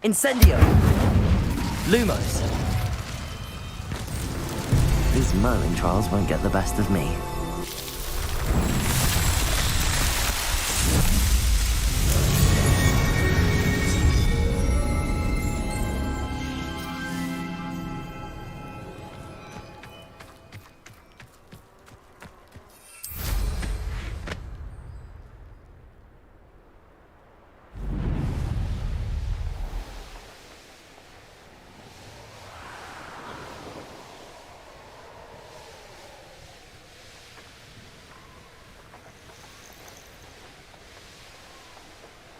Incendio. Lumos. These Merlin trials won't get the best of me.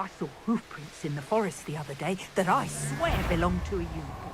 I saw hoof prints in the forest the other day that I swear belong to a unicorn.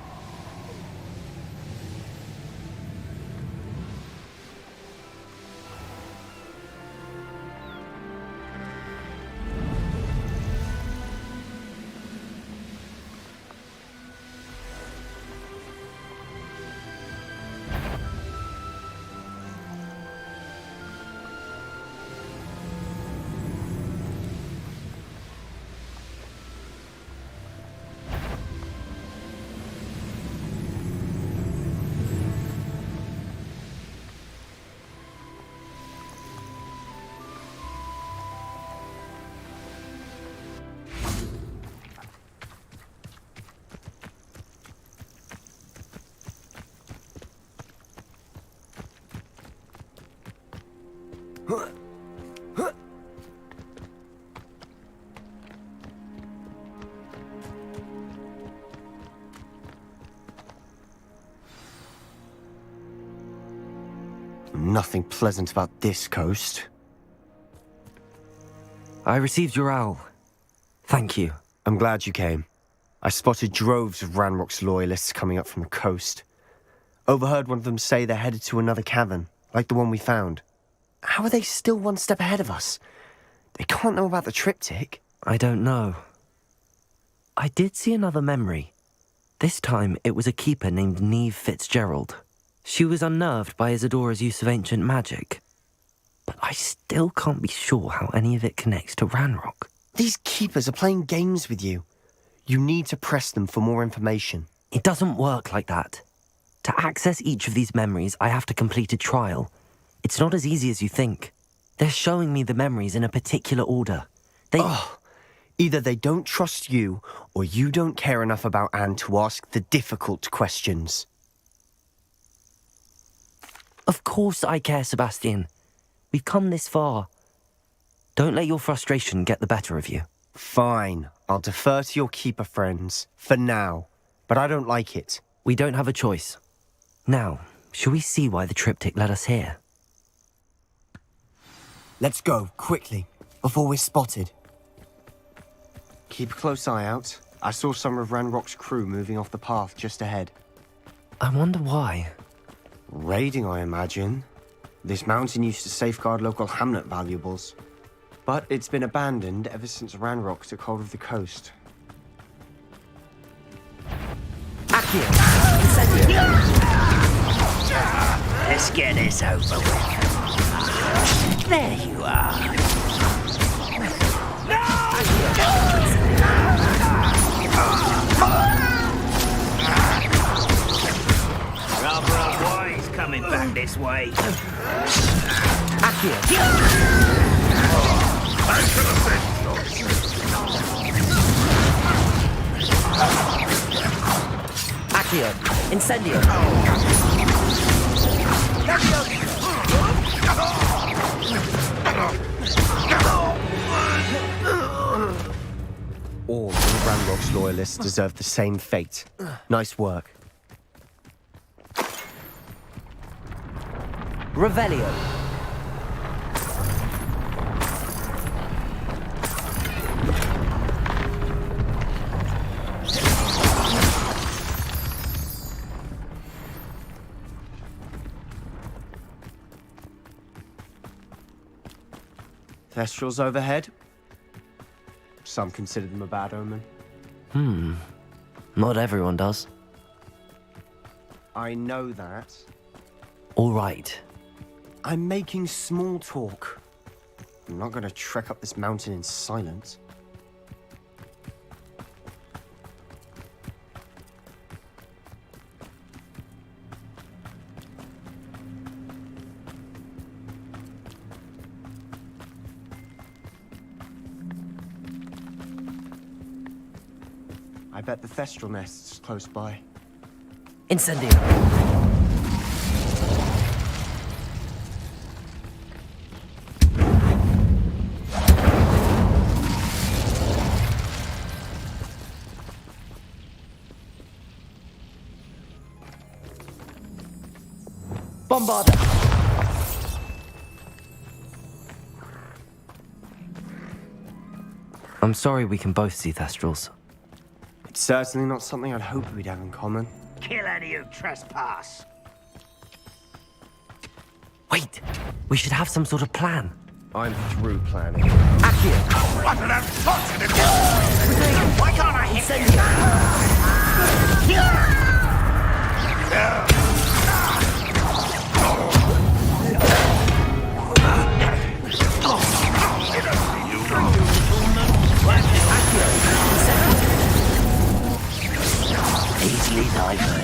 Nothing pleasant about this coast. I received your owl. Thank you. I'm glad you came. I spotted droves of Ranrock's loyalists coming up from the coast. Overheard one of them say they're headed to another cavern, like the one we found. How are they still one step ahead of us? They can't know about the triptych. I don't know. I did see another memory. This time it was a keeper named Neve Fitzgerald. She was unnerved by Isadora's use of ancient magic. But I still can't be sure how any of it connects to Ranrock. These keepers are playing games with you. You need to press them for more information. It doesn't work like that. To access each of these memories, I have to complete a trial. It's not as easy as you think. They're showing me the memories in a particular order. Either they don't trust you, or you don't care enough about Anne to ask the difficult questions. Of course I care, Sebastian. We've come this far. Don't let your frustration get the better of you. Fine. I'll defer to your keeper friends, for now. but I don't like it. We don't have a choice. Now, shall we see why the triptych led us here? Let's go, quickly, before we're spotted. Keep a close eye out. I saw some of Ranrock's crew moving off the path just ahead. I wonder why. Raiding, I imagine. This mountain used to safeguard local hamlet valuables. But it's been abandoned ever since Ranrock took hold of the coast. Let's get this over with. There you are. Rather unwise coming back this way. Accio, Incendio. All of Ranrock's loyalists deserve the same fate. Nice work. Revelio. Thestrals overhead. Some consider them a bad omen. Not everyone does. I know that. All right. I'm making small talk. I'm not gonna trek up this mountain in silence. I bet the Thestral nest's close by. Incendio. Bombarder. I'm sorry we can both see Thestrals. It's certainly not something I'd hoped we'd have in common. Kill any who trespass. Wait, we should have some sort of plan. I'm through planning. Accio. What an unfortunate Why can't I hit Easily diverted.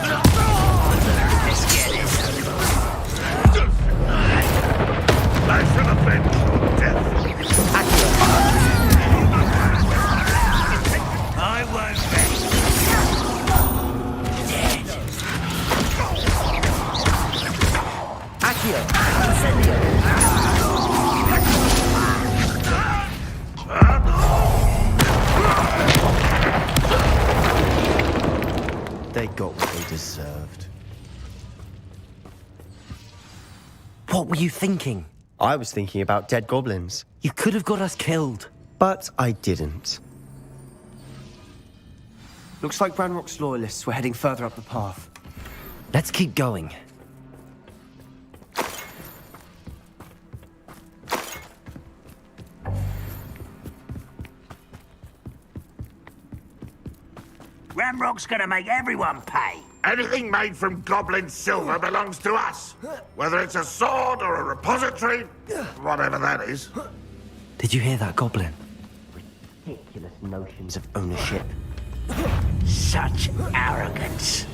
Let's get it. I shall avenge your death. I won't be dead. Accio. Incendio. They got what they deserved. What were you thinking? I was thinking about dead goblins. You could have got us killed. But I didn't. Looks like Ranrock's loyalists were heading further up the path. Let's keep going. Ranrock's gonna make everyone pay. Anything made from goblin silver belongs to us. Whether it's a sword or a repository, whatever that is. Did you hear that, Goblin? Ridiculous notions of ownership. Such arrogance.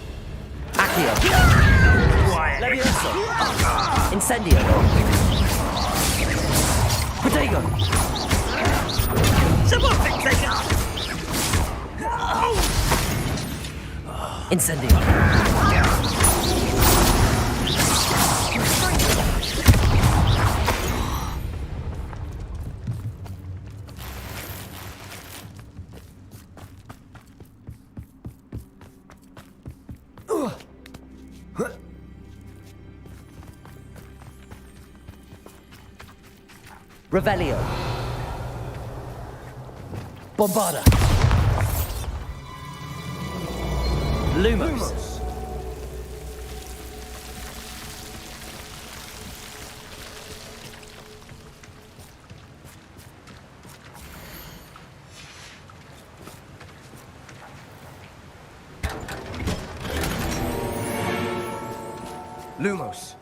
Accio. Quiet. Levioso. Incendio. Protego. Someone fix this up. Incendio. Revelio. Bombarda. Lumos. Lumos.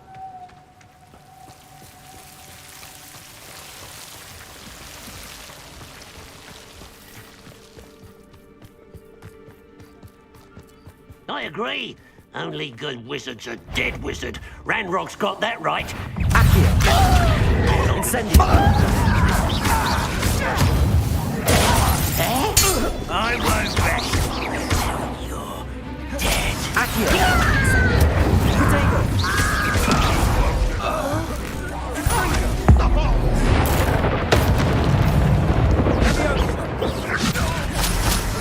I agree. Only good wizard's a dead wizard. Ranrock's got that right. Accio. Incendio. I won't rest until you're dead. Accio.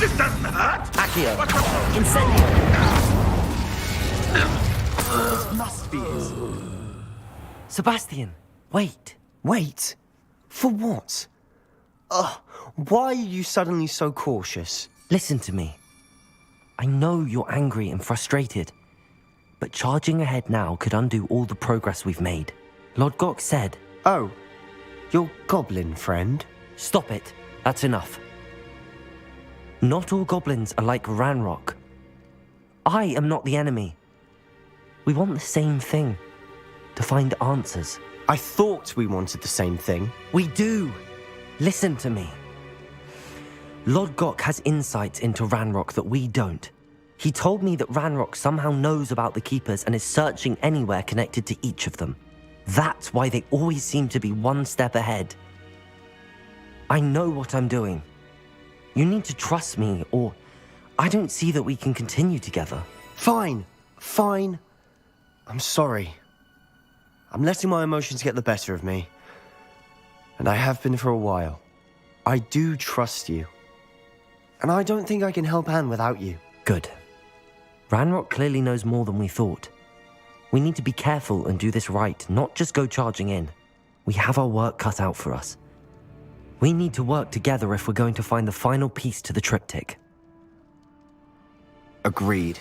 This doesn't hurt. Accio. Incendio. This must be it. Sebastian, wait. Wait? For what? Why are you suddenly so cautious? Listen to me. I know you're angry and frustrated, but charging ahead now could undo all the progress we've made. Lord Gok said... Oh, your goblin friend? Stop it. That's enough. Not all goblins are like Ranrock. I am not the enemy. We want the same thing. To find answers. I thought we wanted the same thing. We do. Listen to me. Lord Gok has insights into Ranrock that we don't. He told me that Ranrock somehow knows about the Keepers and is searching anywhere connected to each of them. That's why they always seem to be one step ahead. I know what I'm doing. You need to trust me, or I don't see that we can continue together. Fine. I'm sorry. I'm letting my emotions get the better of me. And I have been for a while. I do trust you. And I don't think I can help Anne without you. Good. Ranrock clearly knows more than we thought. We need to be careful and do this right, not just go charging in. We have our work cut out for us. We need to work together if we're going to find the final piece to the triptych. Agreed.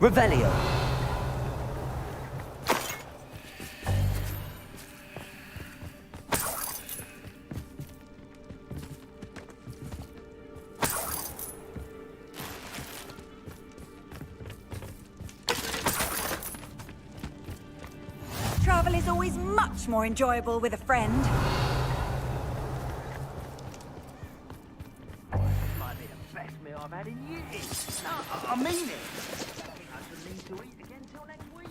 Revelio. Travel is always much more enjoyable with a friend. Might be the best meal I've had in years. No, I mean it. I think I should need to eat again till next week.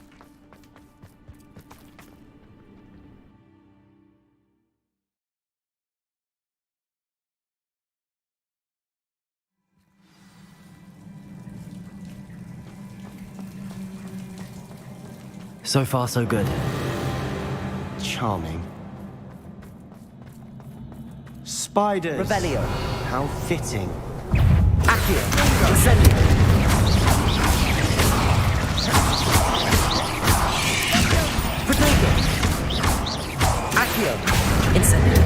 So far, so good. Charming. Spiders. Revelio. How fitting. Accio. Incendio. Protego. Accio. Incendio.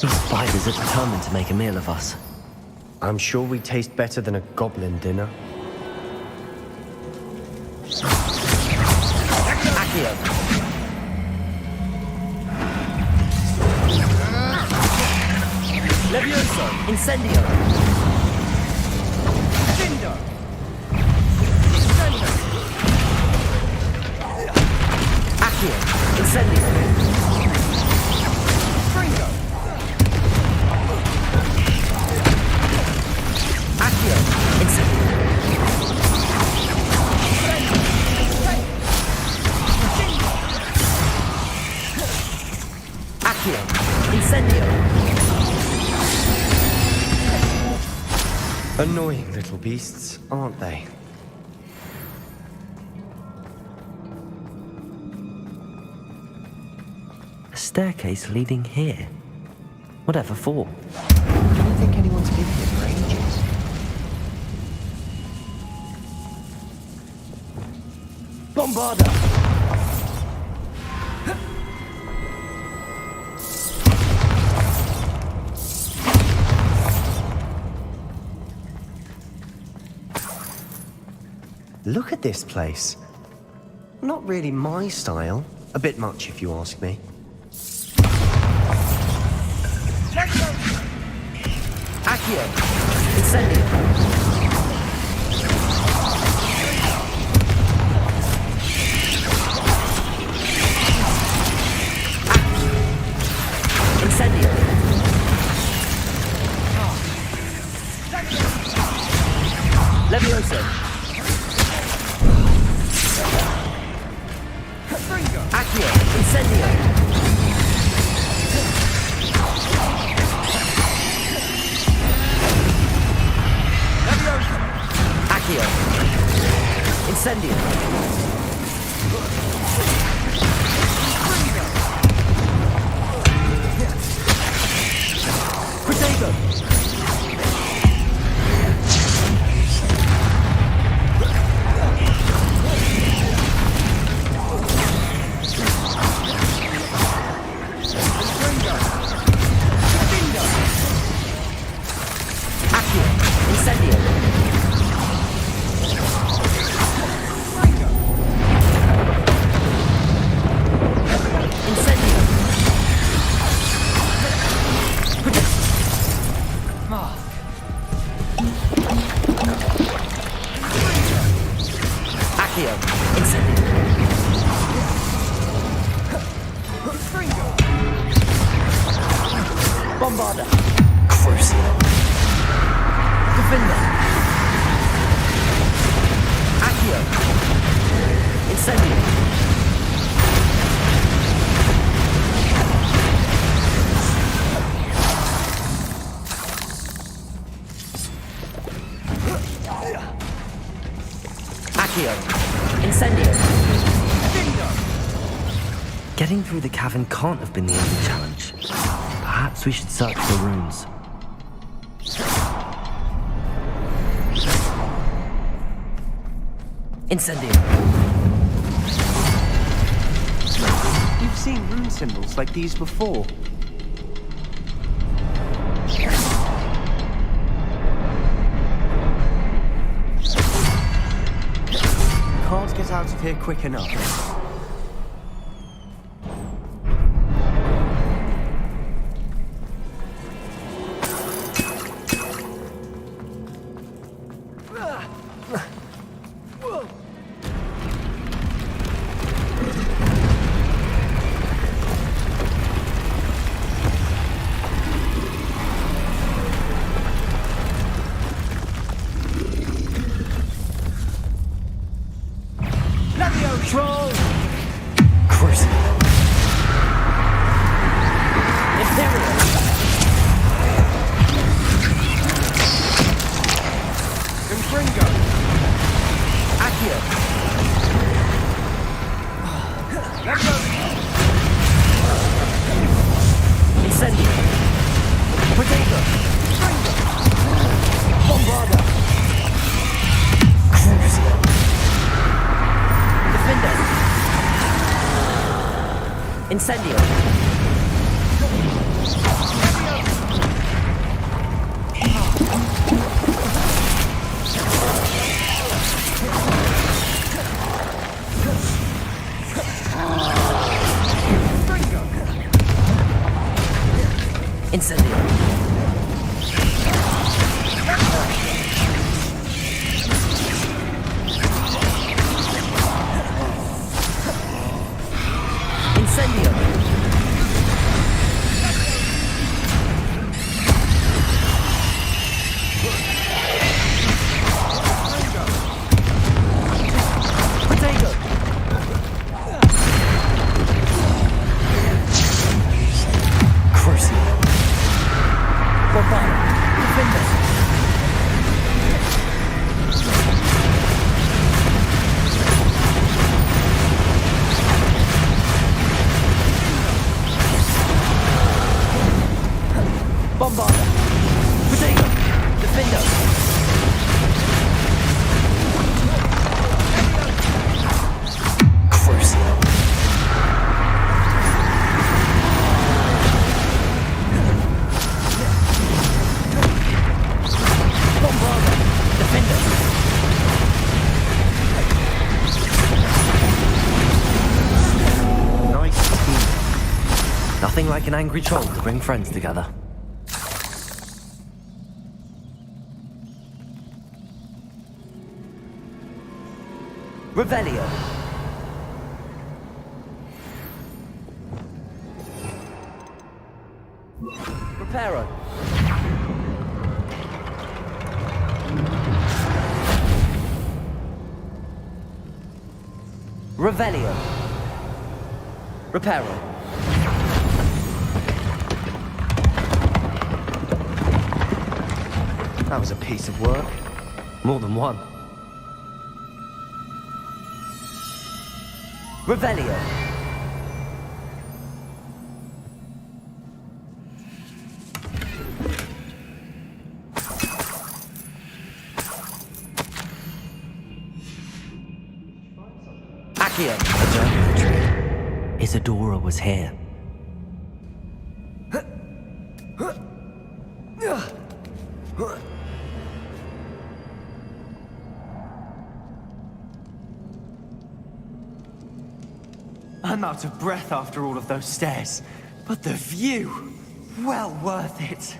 These spiders are determined to make a meal of us. I'm sure we taste better than a goblin dinner. Accio! Levioso! Incendio! Cinder! Accio! Incendio! Fringo! Accio! Incendio! Accio! Incendio! Annoying little beasts, aren't they? A staircase leading here? Whatever for? I don't think anyone's been here for ages. Bombarda! Look at this place. Not really my style. A bit much, if you ask me. Accio! Incendio! Incendio! Levioso! Accio! Incendio! Accio! Incendio! Protego! Accio! Incendio! Incendio! Accio! Incendio! Bombarda! Crucio! Defender! Accio! Incendio! Accio! Incendio! Getting through the cavern can't have been the only challenge. Perhaps we should search for runes. Incendio! You've seen rune symbols like these before. Can't get out of here quick enough. Troll! Crucio! Imperial! Confringo! Accio! Incendio! Protego! Bombarda! Crucio! Defender! Incendio! Incendio. Incendio. Nothing like an angry troll to bring friends together. Revelio. Reparo. Revelio. Reparo. That was a piece of work. More than one. Revelio. Accio. A journal entry. Isadora was here. I'm out of breath after all of those stairs, but the view, well worth it.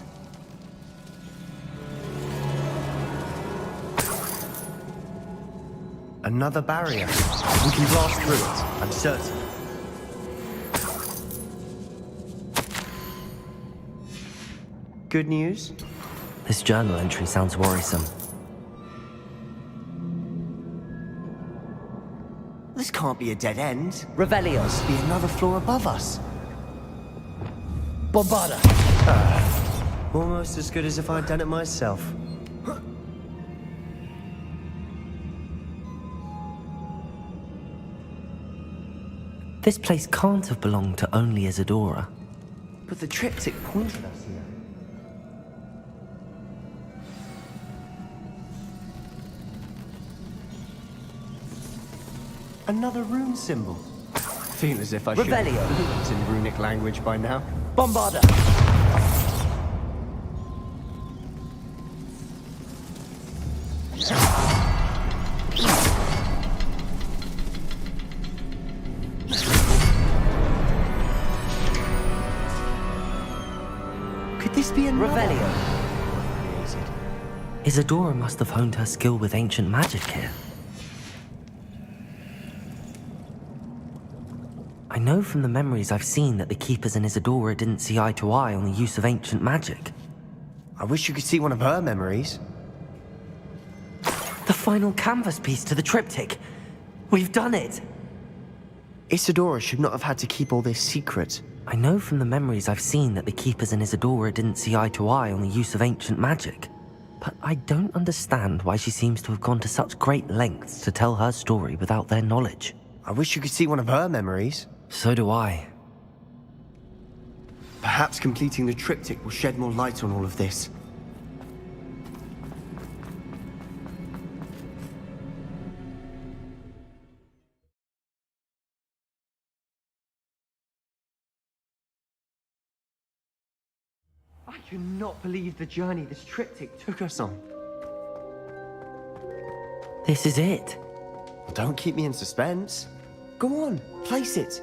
Another barrier. We can blast through it, I'm certain. Good news? This journal entry sounds worrisome. This can't be a dead end. Revelio. Must be another floor above us. Bombarda. Almost as good as if I'd done it myself. This place can't have belonged to only Isadora. But the triptych pointed us here. Another rune symbol. Feel as if I should have learned in runic language by now. Bombarda. Could this be another? Revelio. Isadora must have honed her skill with ancient magic here. I know from the memories I've seen that the Keepers and Isadora didn't see eye to eye on the use of ancient magic. I wish you could see one of her memories. The final canvas piece to the triptych. We've done it! Isadora should not have had to keep all this secret. I know from the memories I've seen that the Keepers and Isadora didn't see eye to eye on the use of ancient magic. But I don't understand why she seems to have gone to such great lengths to tell her story without their knowledge. I wish you could see one of her memories. So do I. Perhaps completing the triptych will shed more light on all of this. I cannot believe the journey this triptych took us on. This is it. Well, don't keep me in suspense. Go on, place it.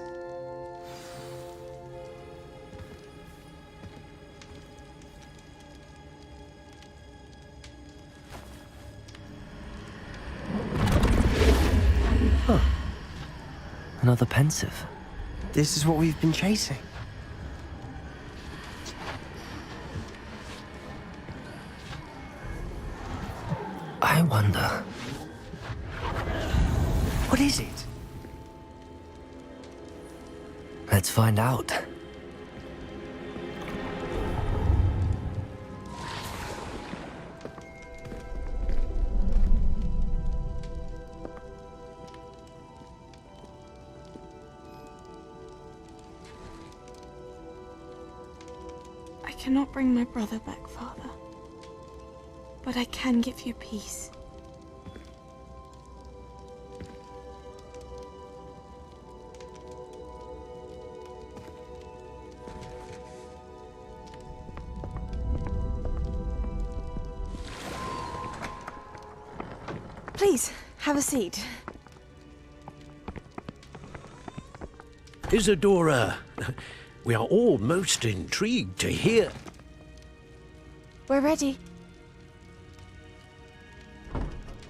Another pensive. This is what we've been chasing. I wonder... What is it? Let's find out. I cannot bring my brother back, Father. But I can give you peace. Please, have a seat. Isadora, we are all most intrigued to hear. We're ready.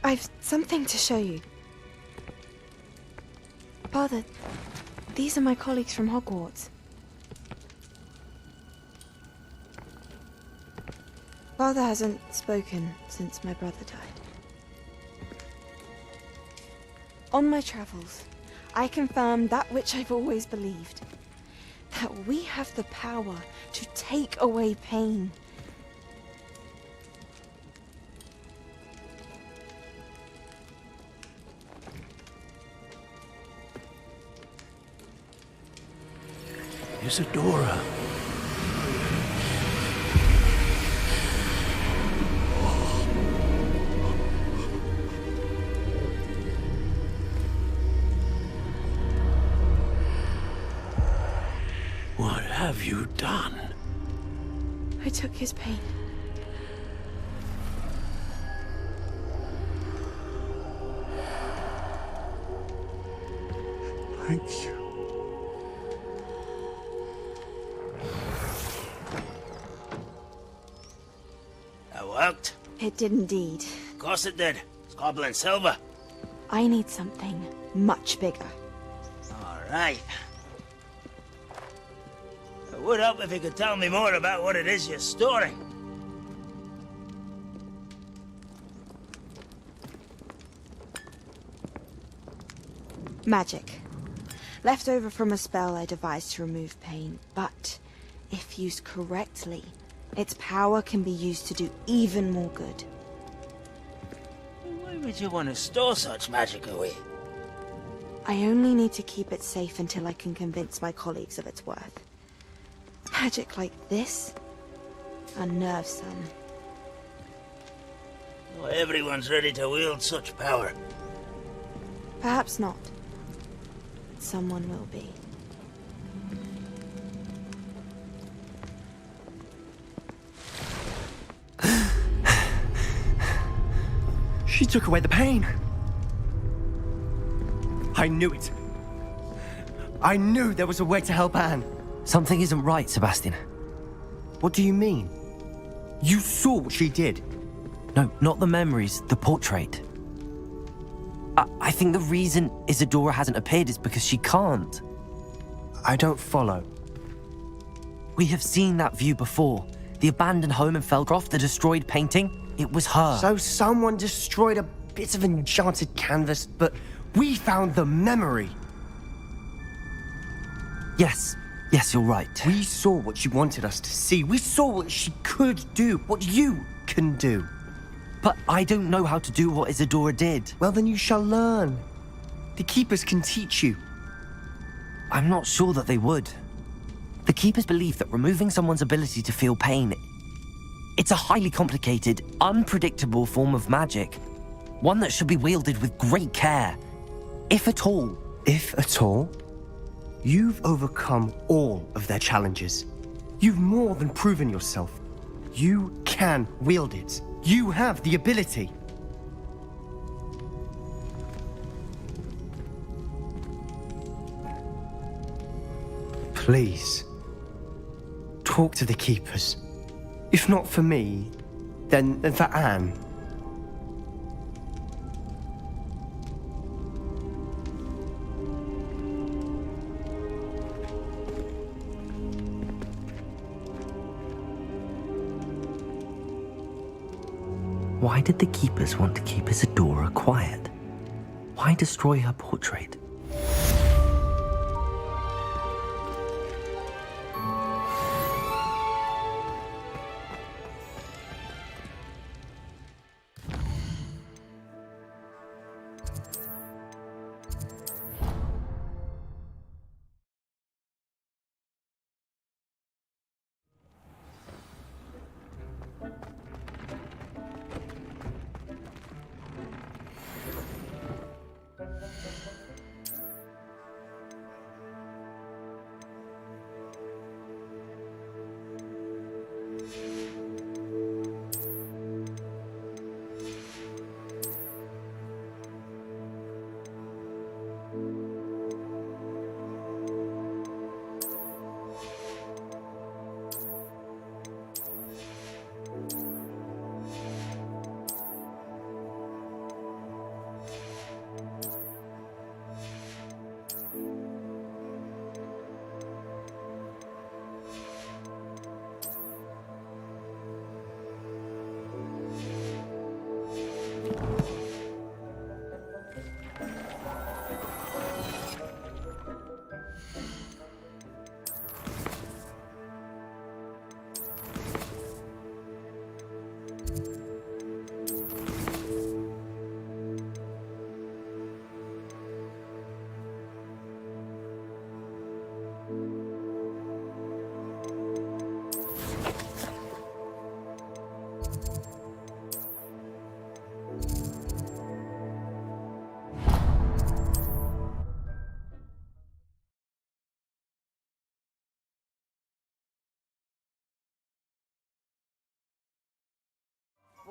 I've something to show you. Father, these are my colleagues from Hogwarts. Father hasn't spoken since my brother died. On my travels, I confirmed that which I've always believed. That we have the power to take away pain. Isadora. What have you done? I took his pain. Thank you. That worked? It did indeed. Of course it did. It's goblin silver. I need something much bigger. All right. It would help if you could tell me more about what it is you're storing. Magic. Left over from a spell I devised to remove pain, but if used correctly, its power can be used to do even more good. Why would you want to store such magic away? I only need to keep it safe until I can convince my colleagues of its worth. Magic like this unnerves some. Not everyone's ready to wield such power. Perhaps not. Someone will be. She took away the pain. I knew it. I knew there was a way to help Anne. Something isn't right, Sebastian. What do you mean? You saw what she did. No, not the memories, the portrait. I think the reason Isadora hasn't appeared is because she can't. I don't follow. We have seen that view before. The abandoned home in Felcroft, the destroyed painting, it was her. So someone destroyed a bit of enchanted canvas, but we found the memory. Yes, you're right. We saw what she wanted us to see. We saw what she could do, what you can do. But I don't know how to do what Isadora did. Well, then you shall learn. The Keepers can teach you. I'm not sure that they would. The Keepers believe that removing someone's ability to feel pain, it's a highly complicated, unpredictable form of magic. One that should be wielded with great care. If at all. If at all? You've overcome all of their challenges. You've more than proven yourself. You can wield it. You have the ability. Please, talk to the Keepers. If not for me, then for Anne. Why did the Keepers want to keep Isadora quiet? Why destroy her portrait?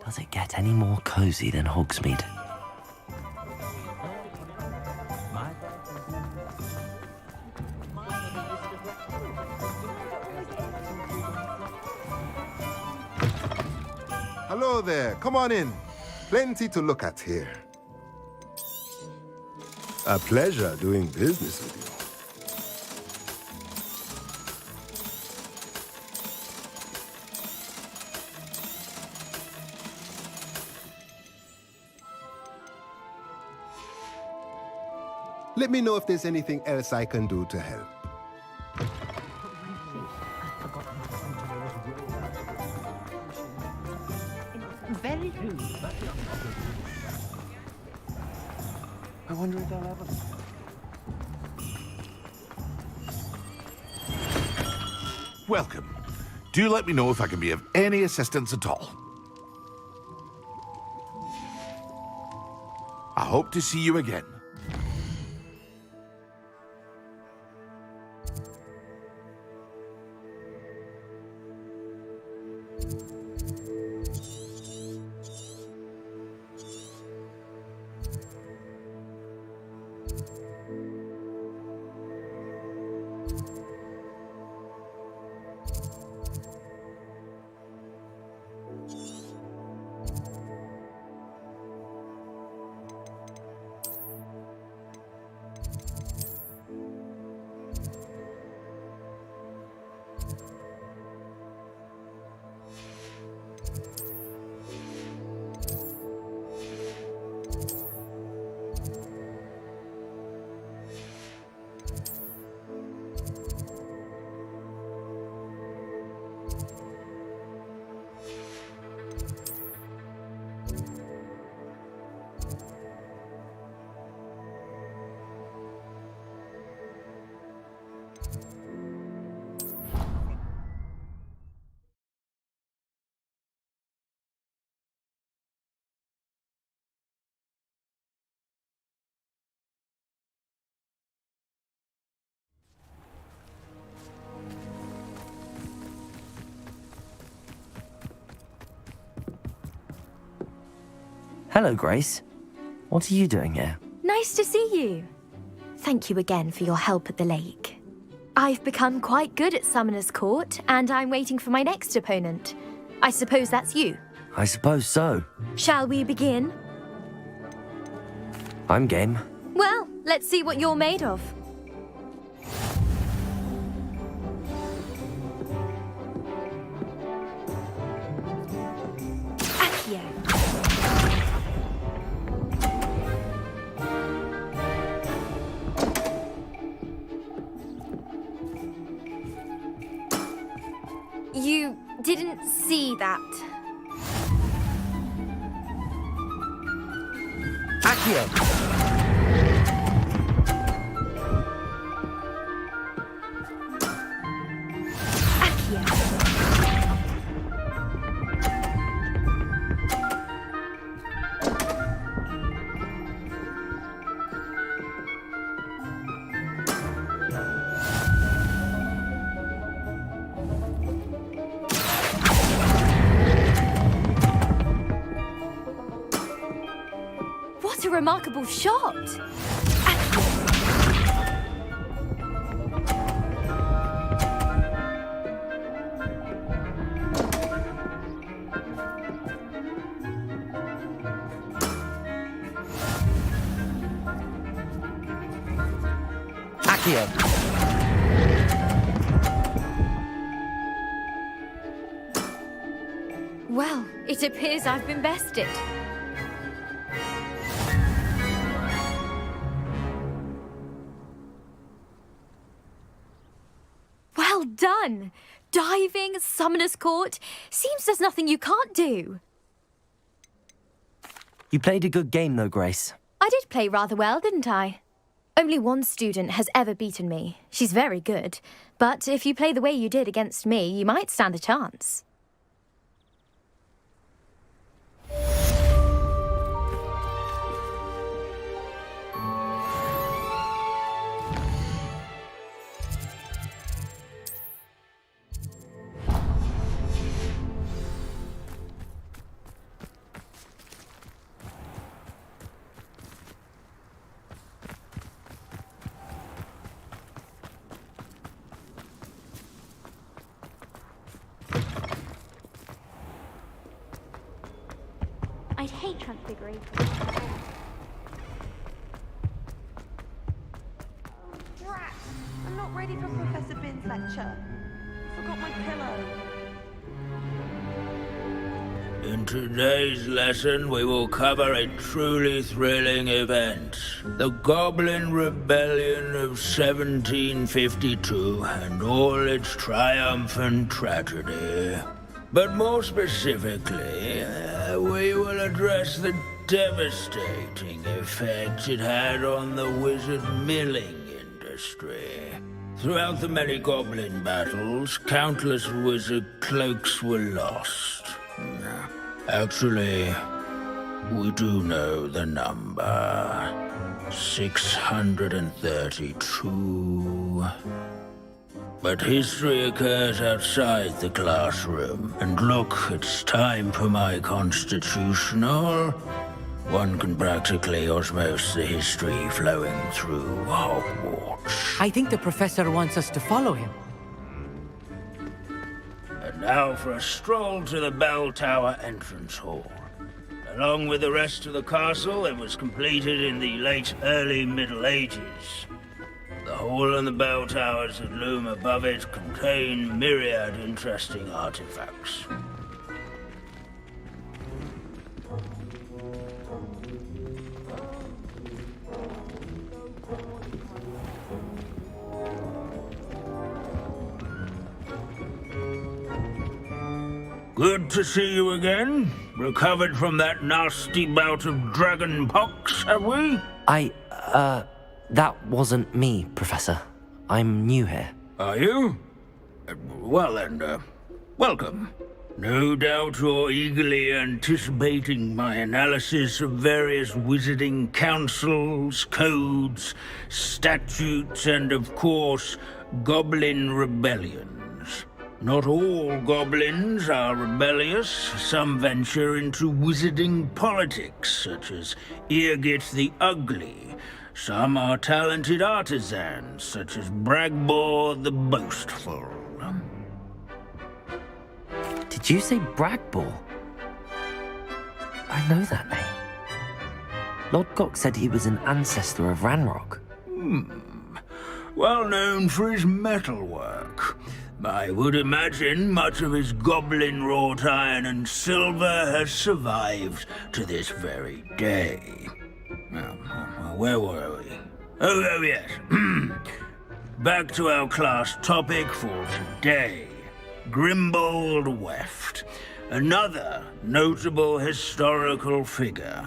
Does it get any more cozy than Hogsmeade? Hello there, come on in. Plenty to look at here. A pleasure doing business with you. Let me know if there's anything else I can do to help. Very rude. I wonder if they'll ever... Welcome. Do let me know if I can be of any assistance at all. I hope to see you again. Hello, Grace. What are you doing here? Nice to see you. Thank you again for your help at the lake. I've become quite good at Summoner's Court, and I'm waiting for my next opponent. I suppose that's you. I suppose so. Shall we begin? I'm game. Well, let's see what you're made of. Accio. You didn't see that. Accio! What a remarkable shot! Accio! Well, it appears I've been bested. Well done! Diving, Summoner's Court. Seems there's nothing you can't do. You played a good game, though, Grace. I did play rather well, didn't I? Only one student has ever beaten me. She's very good. But if you play the way you did against me, you might stand a chance. I'd hate transfiguration. Oh, drat! I'm not ready for Professor Bin's lecture. Forgot my pillow. In today's lesson, we will cover a truly thrilling event. The Goblin Rebellion of 1752 and all its triumphant tragedy. But more specifically, we will address the devastating effect it had on the wizard milling industry. Throughout the many goblin battles, countless wizard cloaks were lost. Actually, we do know the number. 632. But history occurs outside the classroom. And look, it's time for my constitutional. One can practically osmose the history flowing through Hogwarts. I think the professor wants us to follow him. And now for a stroll to the bell tower entrance hall. Along with the rest of the castle, it was completed in the late early Middle Ages. The hall and the bell towers that loom above it contain myriad interesting artifacts. Good to see you again. Recovered from that nasty bout of dragon pox, have we? That wasn't me, Professor. I'm new here. Are you? Well then, welcome. No doubt you're eagerly anticipating my analysis of various wizarding councils, codes, statutes, and of course, goblin rebellions. Not all goblins are rebellious. Some venture into wizarding politics, such as Eargit the Ugly. Some are talented artisans, such as Bragbor the Boastful. Did you say Bragbor? I know that name. Lord Gok said he was an ancestor of Ranrock. Well known for his metalwork. I would imagine much of his goblin-wrought iron and silver has survived to this very day. Where were we? Oh yes. Back to our class topic for today. Grimbold Weft, another notable historical figure.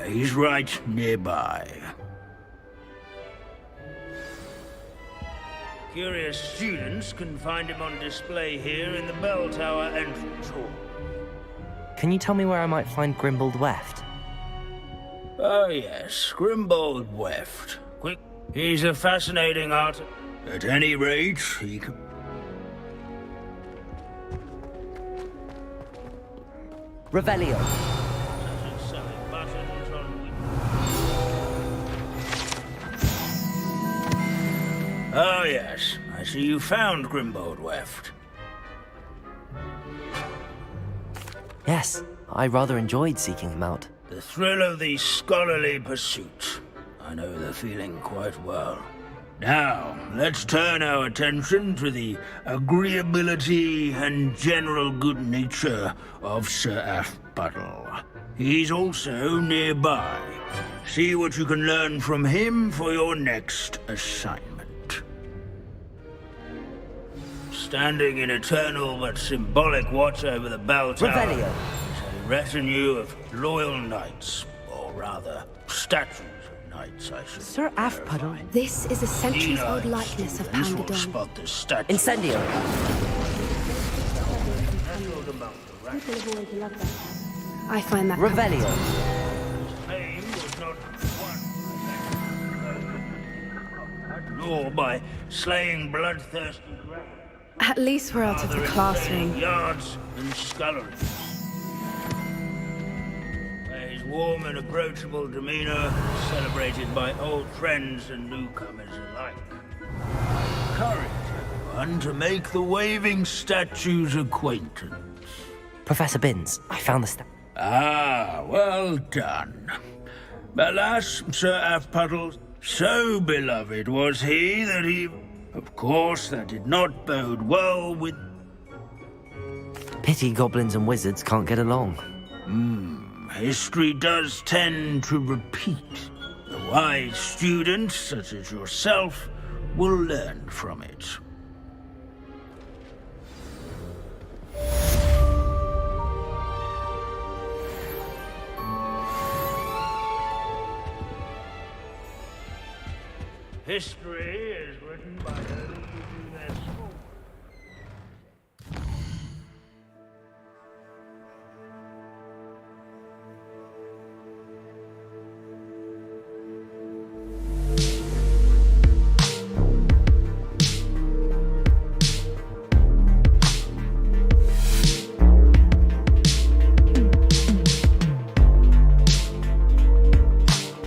He's right nearby. Curious students can find him on display here in the bell tower entrance hall. Can you tell me where I might find Grimbold Weft? Oh yes, Grimbold Weft. Quick, he's a fascinating art. At any rate, he can... Revelio. Oh yes, I see you found Grimbold Weft. Yes, I rather enjoyed seeking him out. The thrill of the scholarly pursuit. I know the feeling quite well. Now, let's turn our attention to the agreeability and general good nature of Sir Afpuddle. He's also nearby. See what you can learn from him for your next assignment. Standing in eternal but symbolic watch over the bell tower Revelio. is a retinue of loyal knights, or rather, statues of knights, I should Sir Afpuddle. This is a centuries-old likeness of Pandadon. Spot the statue. Incendio. I find that Revelio. Nor by slaying bloodthirsty dragons. At least we're out of the classroom. Yards and sculleries. His warm and approachable demeanor celebrated by old friends and newcomers alike. Courage, everyone, to make the waving statue's acquaintance. Professor Binns, I found the Ah, well done. Alas, Sir Afpuddle, so beloved was he that he... Of course, that did not bode well with... Pity goblins and wizards can't get along. History does tend to repeat. The wise students, such as yourself, will learn from it. History is written by those